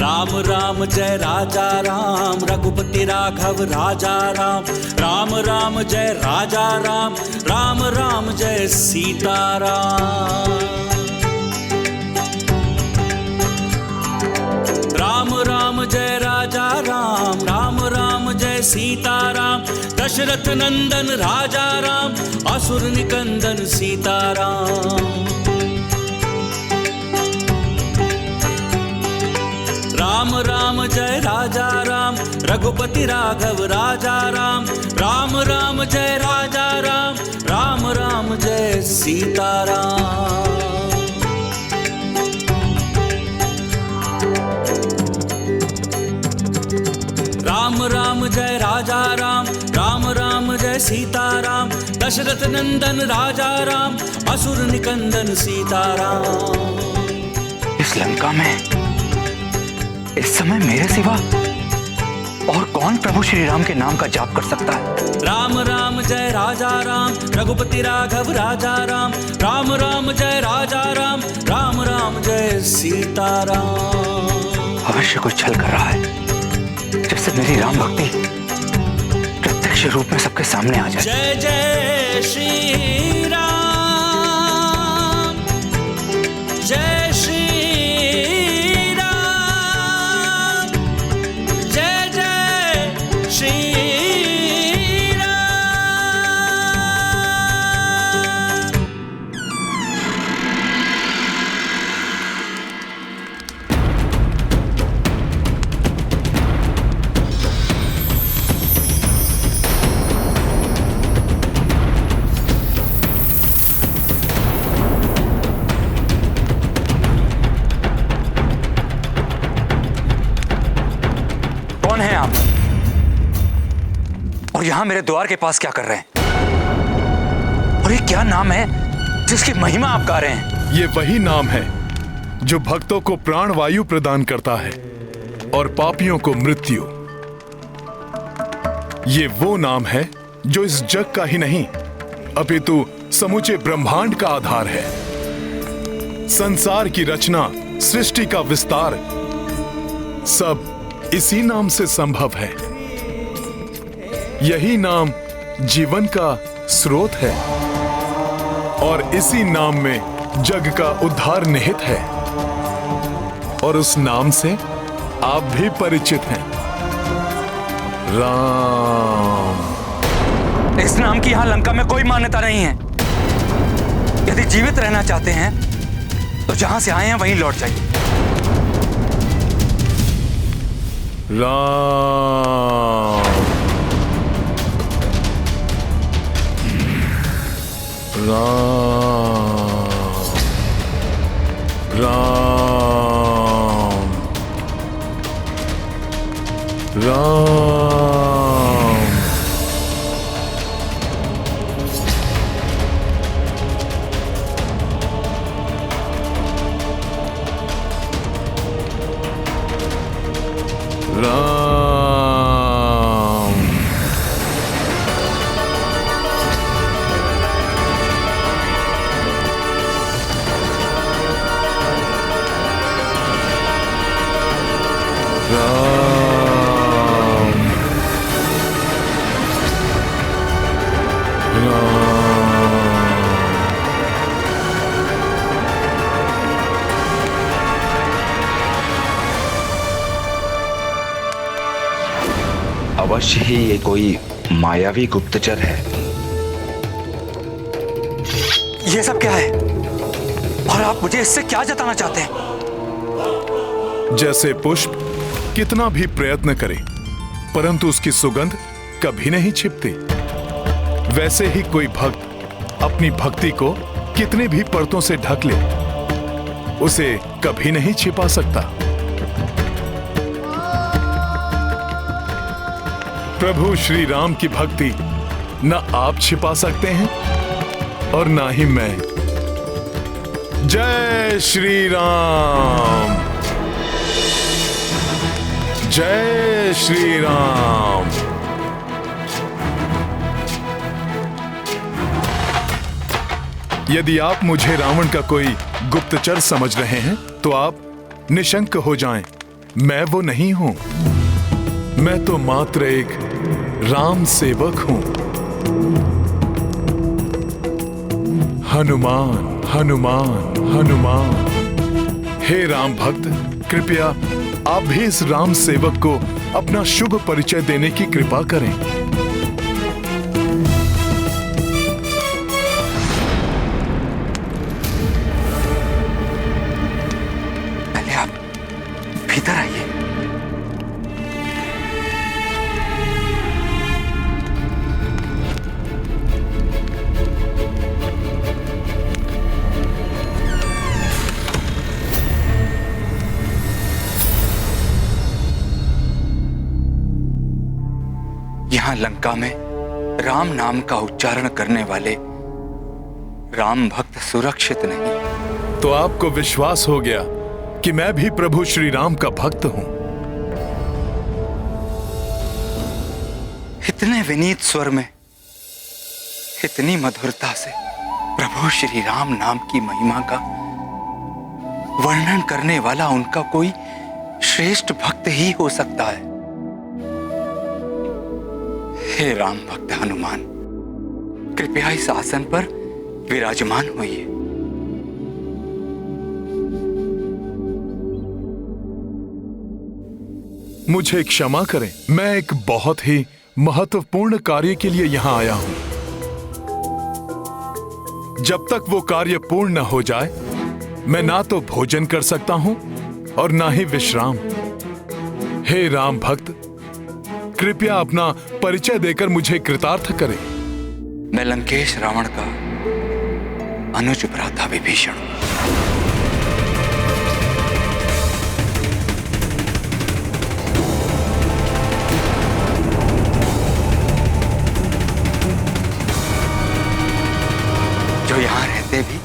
S7: राम राम जय राजा राम, रघुपति राघव राजा राम। राम राम जय राजा राम, राम राम जय सीता राम। राम राम जय राजा राम, राम राम जय सीता राम। दशरथ नंदन राजा राम, असुर निकंदन सीता राम। राम राम जय राजा राम, रघुपति राघव राजा राम। राम राम जय राजा राम, राम राम जय सीता राम। राम राम जय राजा राम, राम राम जय सीता राम। दशरथ नंदन राजा राम, असुर निकंदन सीता राम।
S18: इस लंका में इस समय मेरे सिवा और कौन प्रभु श्री राम के नाम का जाप कर सकता है?
S7: राम राम जय राजा राम, रघुपति राघव राजा राम। राम राम जय राजा राम, राम राम जय सीता राम।
S18: अवश्य कोई छल कर रहा है जिससे मेरी राम भक्ति प्रत्यक्ष रूप में सबके सामने आ जाए।
S7: जय जय श्री राम, जय श्री राम, जय जय श्री राम।
S18: यहां मेरे द्वार के पास क्या कर रहे हैं? और ये क्या नाम है जिसकी महिमा आप गा रहे हैं?
S5: ये वही नाम है जो भक्तों को प्राण वायु प्रदान करता है और पापियों को मृत्यु। ये वो नाम है जो इस जग का ही नहीं अपितु समूचे ब्रह्मांड का आधार है। संसार की रचना, सृष्टि का विस्तार सब इसी नाम से संभव है। यही नाम जीवन का स्रोत है और इसी नाम में जग का उद्धार निहित है। और उस नाम से आप भी परिचित हैं, राम।
S18: इस नाम की यहां लंका में कोई मान्यता नहीं है। यदि जीवित रहना चाहते हैं तो जहां से आए हैं वहीं लौट जाइए।
S5: राम राम राम राम।
S18: अवश्य ही ये कोई मायावी गुप्तचर है। ये सब क्या है और आप मुझे इससे क्या जताना चाहते हैं?
S5: जैसे पुष्प कितना भी प्रयत्न करे परंतु उसकी सुगंध कभी नहीं छिपती, वैसे ही कोई भक्त अपनी भक्ति को कितने भी परतों से ढक ले उसे कभी नहीं छिपा सकता। प्रभु श्री राम की भक्ति न आप छिपा सकते हैं और ना ही मैं। जय श्री राम, जय श्री राम। यदि आप मुझे रावण का कोई गुप्तचर समझ रहे हैं तो आप निशंक हो जाएं। मैं वो नहीं हूं। मैं तो मात्र एक राम सेवक हूं। हनुमान हनुमान हनुमान। हे राम भक्त, कृपया आप भी इस राम सेवक को अपना शुभ परिचय देने की कृपा करें।
S18: पहले आप भीतर आइए। यहां लंका में राम नाम का उच्चारण करने वाले राम भक्त सुरक्षित नहीं।
S5: तो आपको विश्वास हो गया कि मैं भी प्रभु श्री राम का भक्त हूं।
S18: इतने विनीत स्वर में, इतनी मधुरता से प्रभु श्री राम नाम की महिमा का वर्णन करने वाला उनका कोई श्रेष्ठ भक्त ही हो सकता है। हे राम भक्त हनुमान, कृपया इस आसन पर विराजमान होइए।
S5: मुझे क्षमा करें, मैं एक बहुत ही महत्वपूर्ण कार्य के लिए यहां आया हूं। जब तक वो कार्य पूर्ण न हो जाए मैं ना तो भोजन कर सकता हूं और ना ही विश्राम। हे राम भक्त, कृपया अपना परिचय देकर मुझे कृतार्थ करें।
S18: मैं लंकेश रावण का अनुज भ्राता विभीषण हूं। यहाँ रहते भी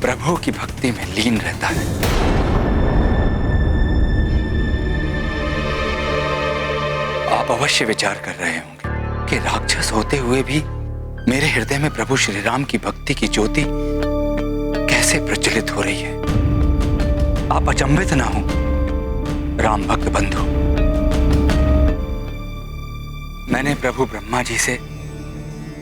S18: प्रभु की भक्ति में लीन रहता है। आप अवश्य विचार कर रहे होंगे कि राक्षस होते हुए भी मेरे हृदय में प्रभु श्री राम की भक्ति की ज्योति कैसे प्रज्वलित हो रही है। आप अचंभित ना हो राम भक्त बंधु। मैंने प्रभु ब्रह्मा जी से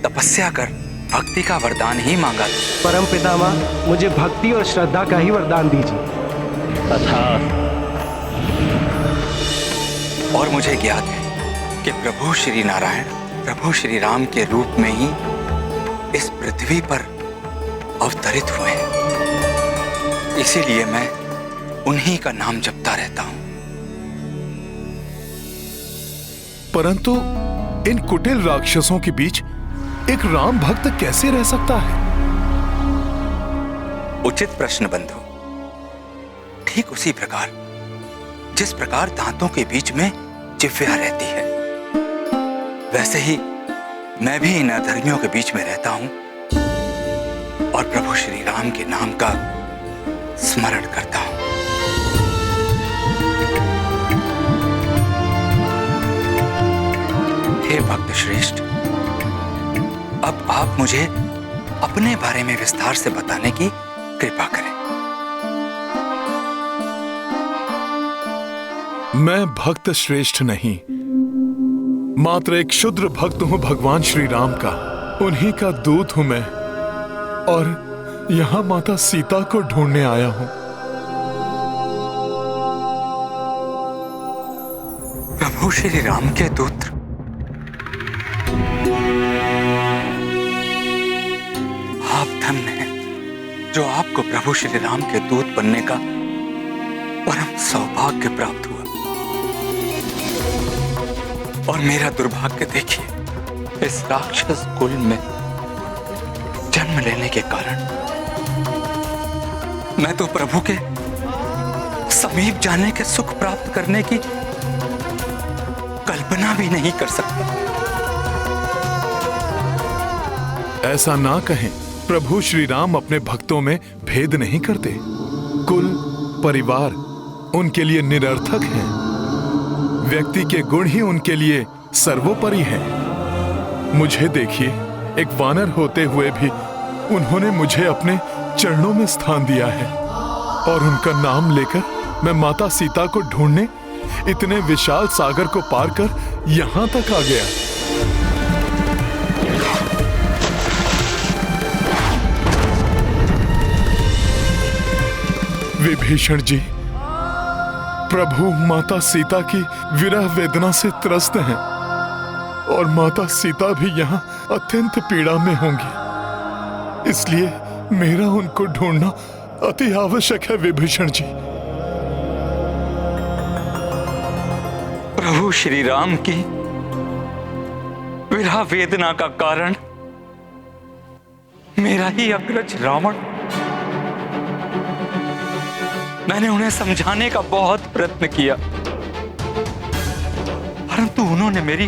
S18: तपस्या कर भक्ति का वरदान ही मांगा था।
S13: परम पितामह, मुझे भक्ति और श्रद्धा का ही वरदान दीजिए।
S18: और मुझे ज्ञात है कि प्रभु श्री नारायण प्रभु श्री राम के रूप में ही इस पृथ्वी पर अवतरित हुए हैं। इसीलिए मैं उन्हीं का नाम जपता रहता हूं।
S5: परंतु इन कुटिल राक्षसों के बीच एक राम भक्त कैसे रह सकता है?
S18: उचित प्रश्न बंधु। ठीक उसी प्रकार जिस प्रकार दांतों के बीच में जिह्वा रहती है, वैसे ही मैं भी इन अधर्मियों के बीच में रहता हूं और प्रभु श्री राम के नाम का स्मरण करता हूं। हे भक्त श्रेष्ठ, अब आप मुझे अपने बारे में विस्तार से बताने की कृपा करें।
S5: मैं भक्त श्रेष्ठ नहीं, मात्र एक क्षुद्र भक्त हूं भगवान श्री राम का। उन्हीं का दूत हूं मैं और यहां माता सीता को ढूंढने आया हूं।
S18: प्रभु श्री राम के दूत? आप धन्य हैं जो आपको प्रभु श्री राम के दूत बनने का परम सौभाग्य प्राप्त हुआ। और मेरा दुर्भाग्य देखिए, इस राक्षस कुल में जन्म लेने के कारण मैं तो प्रभु के समीप जाने के सुख प्राप्त करने की कल्पना भी नहीं कर सकता।
S5: ऐसा ना कहें, प्रभु श्री राम अपने भक्तों में भेद नहीं करते। कुल परिवार उनके लिए निरर्थक हैं। व्यक्ति के गुण ही उनके लिए सर्वोपरि हैं। मुझे देखिए, एक वानर होते हुए भी उन्होंने मुझे अपने चरणों में स्थान दिया है और उनका नाम लेकर मैं माता सीता को ढूंढने इतने विशाल सागर को पार कर यहां तक आ गया। विभीषण जी, प्रभु माता सीता की विरह वेदना से त्रस्त हैं और माता सीता भी यहाँ अत्यंत पीड़ा में होंगी। इसलिए मेरा उनको ढूंढना अति आवश्यक है विभीषण जी।
S18: प्रभु श्री राम की विरह वेदना का कारण मेरा ही अग्रज रावण। मैंने उन्हें समझाने का बहुत प्रयत्न किया, परंतु उन्होंने मेरी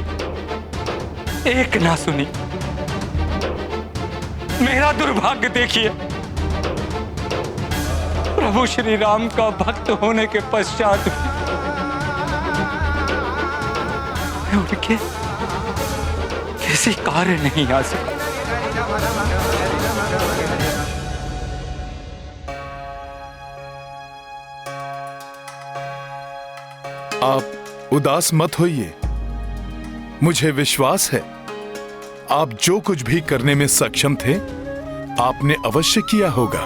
S18: एक ना सुनी। मेरा दुर्भाग्य देखिए, प्रभु श्री राम का भक्त होने के पश्चात मैं उनके किसी कार्य नहीं आ सका।
S5: आप उदास मत होइए। मुझे विश्वास है आप जो कुछ भी करने में सक्षम थे, आपने अवश्य किया होगा।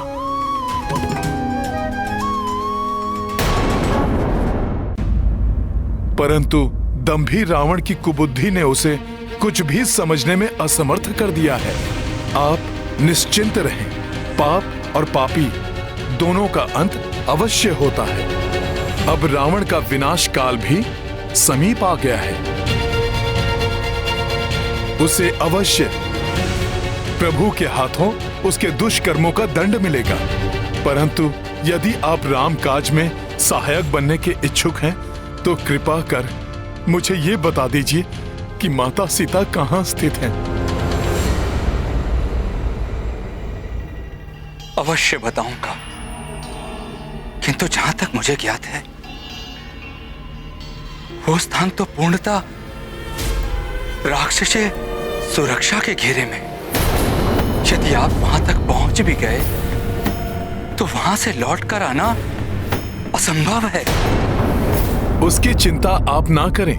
S5: परंतु दंभी रावण की कुबुद्धि ने उसे कुछ भी समझने में असमर्थ कर दिया है। आप निश्चिंत रहें, पाप और पापी दोनों का अंत अवश्य होता है। अब रावण का विनाश काल भी समीप आ गया है। उसे अवश्य प्रभु के हाथों उसके दुष्कर्मों का दंड मिलेगा। परंतु यदि आप राम काज में सहायक बनने के इच्छुक हैं, तो कृपा कर मुझे ये बता दीजिए कि माता सीता कहाँ स्थित हैं।
S18: अवश्य बताऊंगा, किंतु जहां तक मुझे ज्ञात है वो स्थान तो पूर्णतः राक्षसी सुरक्षा के घेरे में। यदि आप वहां तक पहुंच भी गए तो वहां से लौटकर आना असंभव है।
S5: उसकी चिंता आप ना करें।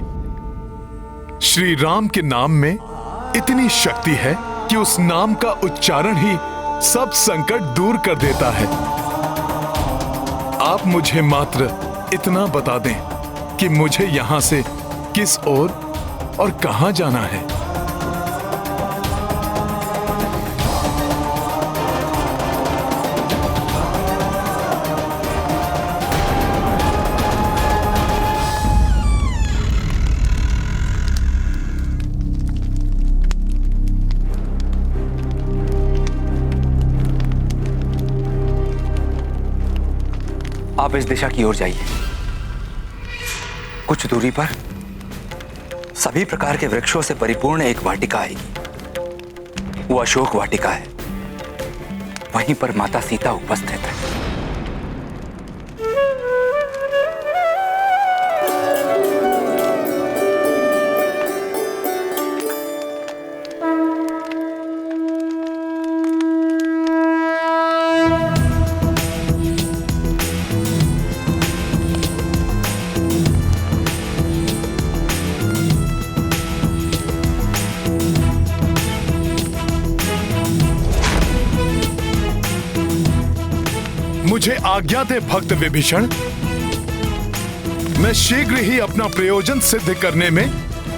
S5: श्री राम के नाम में इतनी शक्ति है कि उस नाम का उच्चारण ही सब संकट दूर कर देता है। आप मुझे मात्र इतना बता दें कि मुझे यहां से किस ओर और कहां जाना है।
S18: आप इस दिशा की ओर जाइए। कुछ दूरी पर सभी प्रकार के वृक्षों से परिपूर्ण एक वाटिका आएगी। वो अशोक वाटिका है। वहीं पर माता सीता उपस्थित है।
S5: मुझे आज्ञा दे भक्त विभीषण, मैं शीघ्र ही अपना प्रयोजन सिद्ध करने में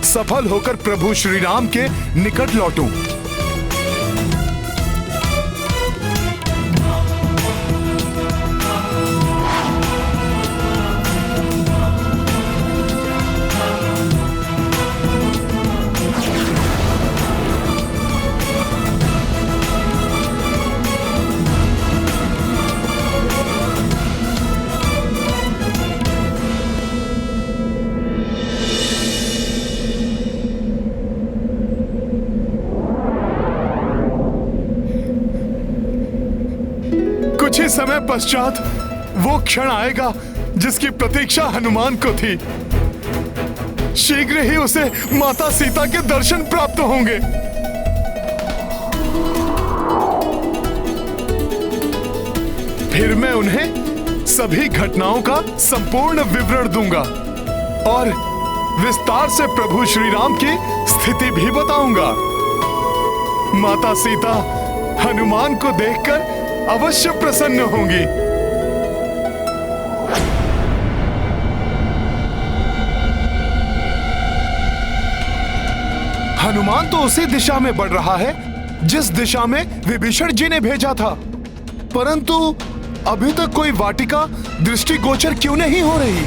S5: सफल होकर प्रभु श्री राम के निकट लौटूं। कुछ ही समय पश्चात वो क्षण आएगा जिसकी प्रतीक्षा हनुमान को थी। शीघ्र ही उसे माता सीता के दर्शन प्राप्त होंगे। फिर मैं उन्हें सभी घटनाओं का संपूर्ण विवरण दूंगा और विस्तार से प्रभु श्री राम की स्थिति भी बताऊंगा। माता सीता हनुमान को देखकर अवश्य प्रसन्न होंगी। हनुमान तो उसी दिशा में बढ़ रहा है जिस दिशा में विभीषण जी ने भेजा था, परंतु अभी तक कोई वाटिका दृष्टिगोचर क्यों नहीं हो रही?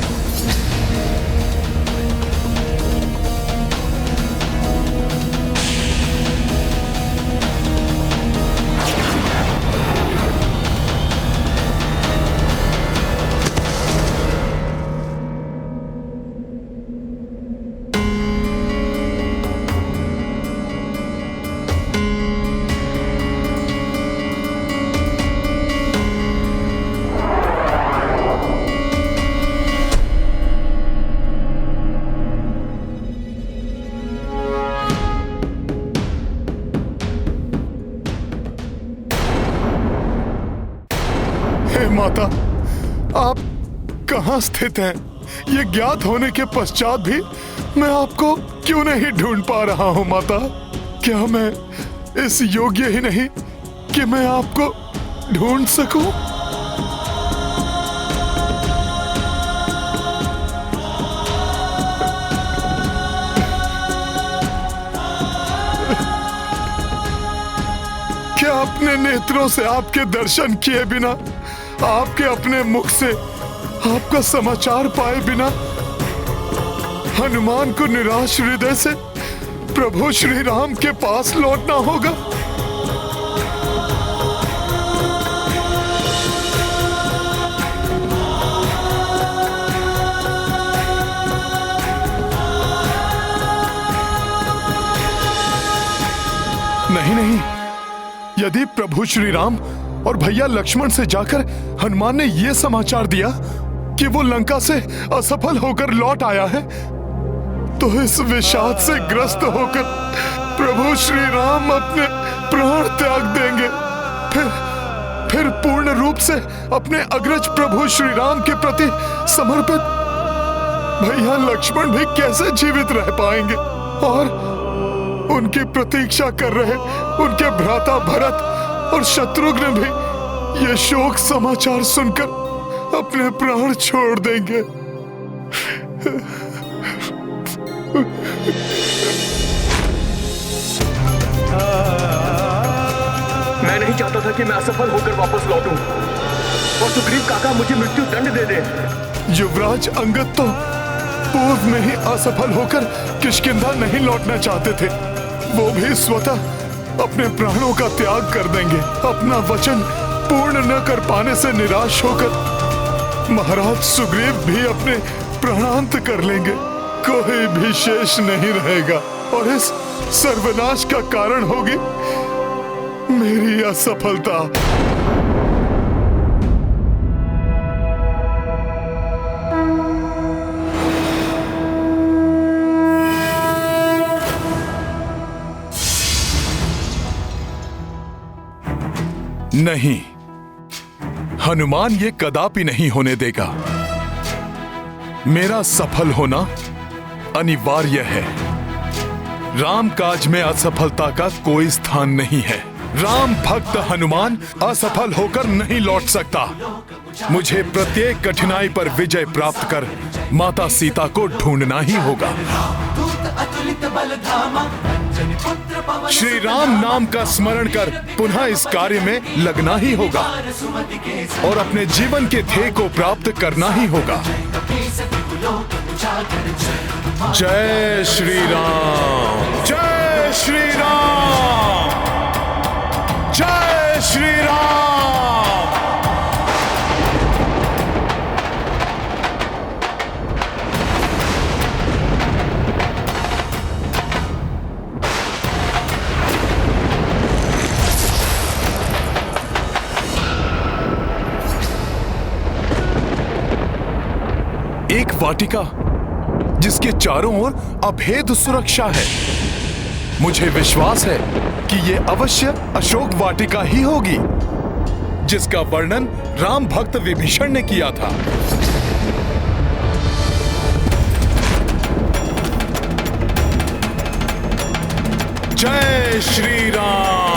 S5: माता, आप कहां स्थित हैं? ये ज्ञात होने के पश्चात भी मैं आपको क्यों नहीं ढूंढ पा रहा हूं माता? क्या मैं इस योग्य ही नहीं कि मैं आपको ढूंढ सकूं? क्या अपने नेत्रों से आपके दर्शन किए बिना, आपके अपने मुख से आपका समाचार पाए बिना हनुमान को निराश हृदय से प्रभु श्री राम के पास लौटना होगा? नहीं नहीं, यदि प्रभु श्री राम और भैया लक्ष्मण से जाकर हनुमान ने ये समाचार दिया कि वो लंका से असफल होकर लौट आया है, तो इस विषाद से ग्रस्त होकर प्रभु श्री राम अपने प्राण त्याग देंगे, फिर पूर्ण रूप से अपने अग्रज प्रभु श्री राम के प्रति समर्पित भैया लक्ष्मण भी कैसे जीवित रह पाएंगे? और उनकी प्रतीक्षा कर रहे उनके भ्राता भरत और शत्रुघ्न भी ये शोक समाचार सुनकर अपने प्राण छोड़ देंगे।
S12: मैं नहीं चाहता था कि मैं असफल होकर वापस लौटूं और सुग्रीव काका मुझे मृत्यु दंड दे दे।
S5: युवराज अंगद तो पूर्व में ही असफल होकर किष्किंधा नहीं लौटना चाहते थे। वो भी स्वतः अपने प्राणों का त्याग कर देंगे। अपना वचन पूर्ण न कर पाने से निराश होकर महाराज सुग्रीव भी अपने प्राणांत कर लेंगे। कोई भी शेष नहीं रहेगा और इस सर्वनाश का कारण होगी मेरी असफलता। नहीं, हनुमान ये कदापि नहीं होने देगा। मेरा सफल होना अनिवार्य है। राम काज में असफलता का कोई स्थान नहीं है। राम भक्त हनुमान असफल होकर नहीं लौट सकता। मुझे प्रत्येक कठिनाई पर विजय प्राप्त कर माता सीता को ढूंढना ही होगा। श्री राम नाम का स्मरण कर पुनः इस कार्य में लगना ही होगा और अपने जीवन के ध्येय को प्राप्त करना ही होगा। जय श्री राम, जय श्री राम, जय श्री राम। एक वाटिका जिसके चारों ओर अभेद सुरक्षा है। मुझे विश्वास है कि ये अवश्य अशोक वाटिका ही होगी जिसका वर्णन राम भक्त विभीषण ने किया था। जय श्री राम।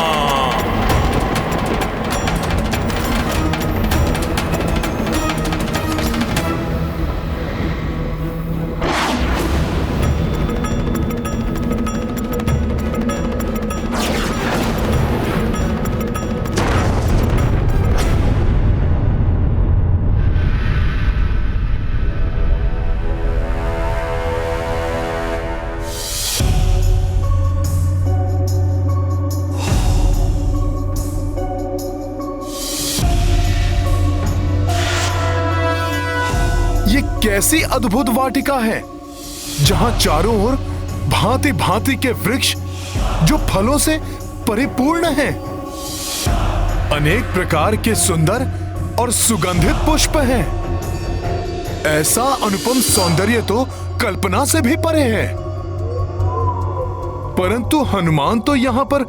S5: कैसी अद्भुत वाटिका है जहां चारों ओर भांति भांति के वृक्ष जो फलों से परिपूर्ण हैं। अनेक प्रकार के सुंदर और सुगंधित पुष्प हैं। ऐसा अनुपम सौंदर्य तो कल्पना से भी परे है। परंतु हनुमान तो यहां पर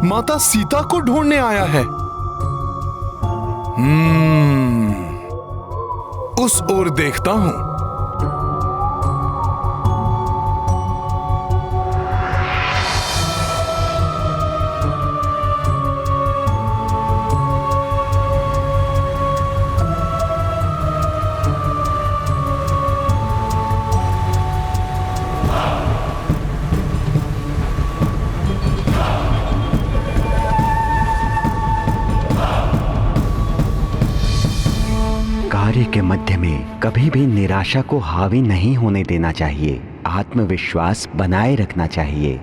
S5: माता सीता को ढूंढने आया है। उस ओर देखता हूं।
S2: कार्य के मध्य में कभी भी निराशा को हावी नहीं होने देना चाहिए। आत्मविश्वास बनाए रखना चाहिए।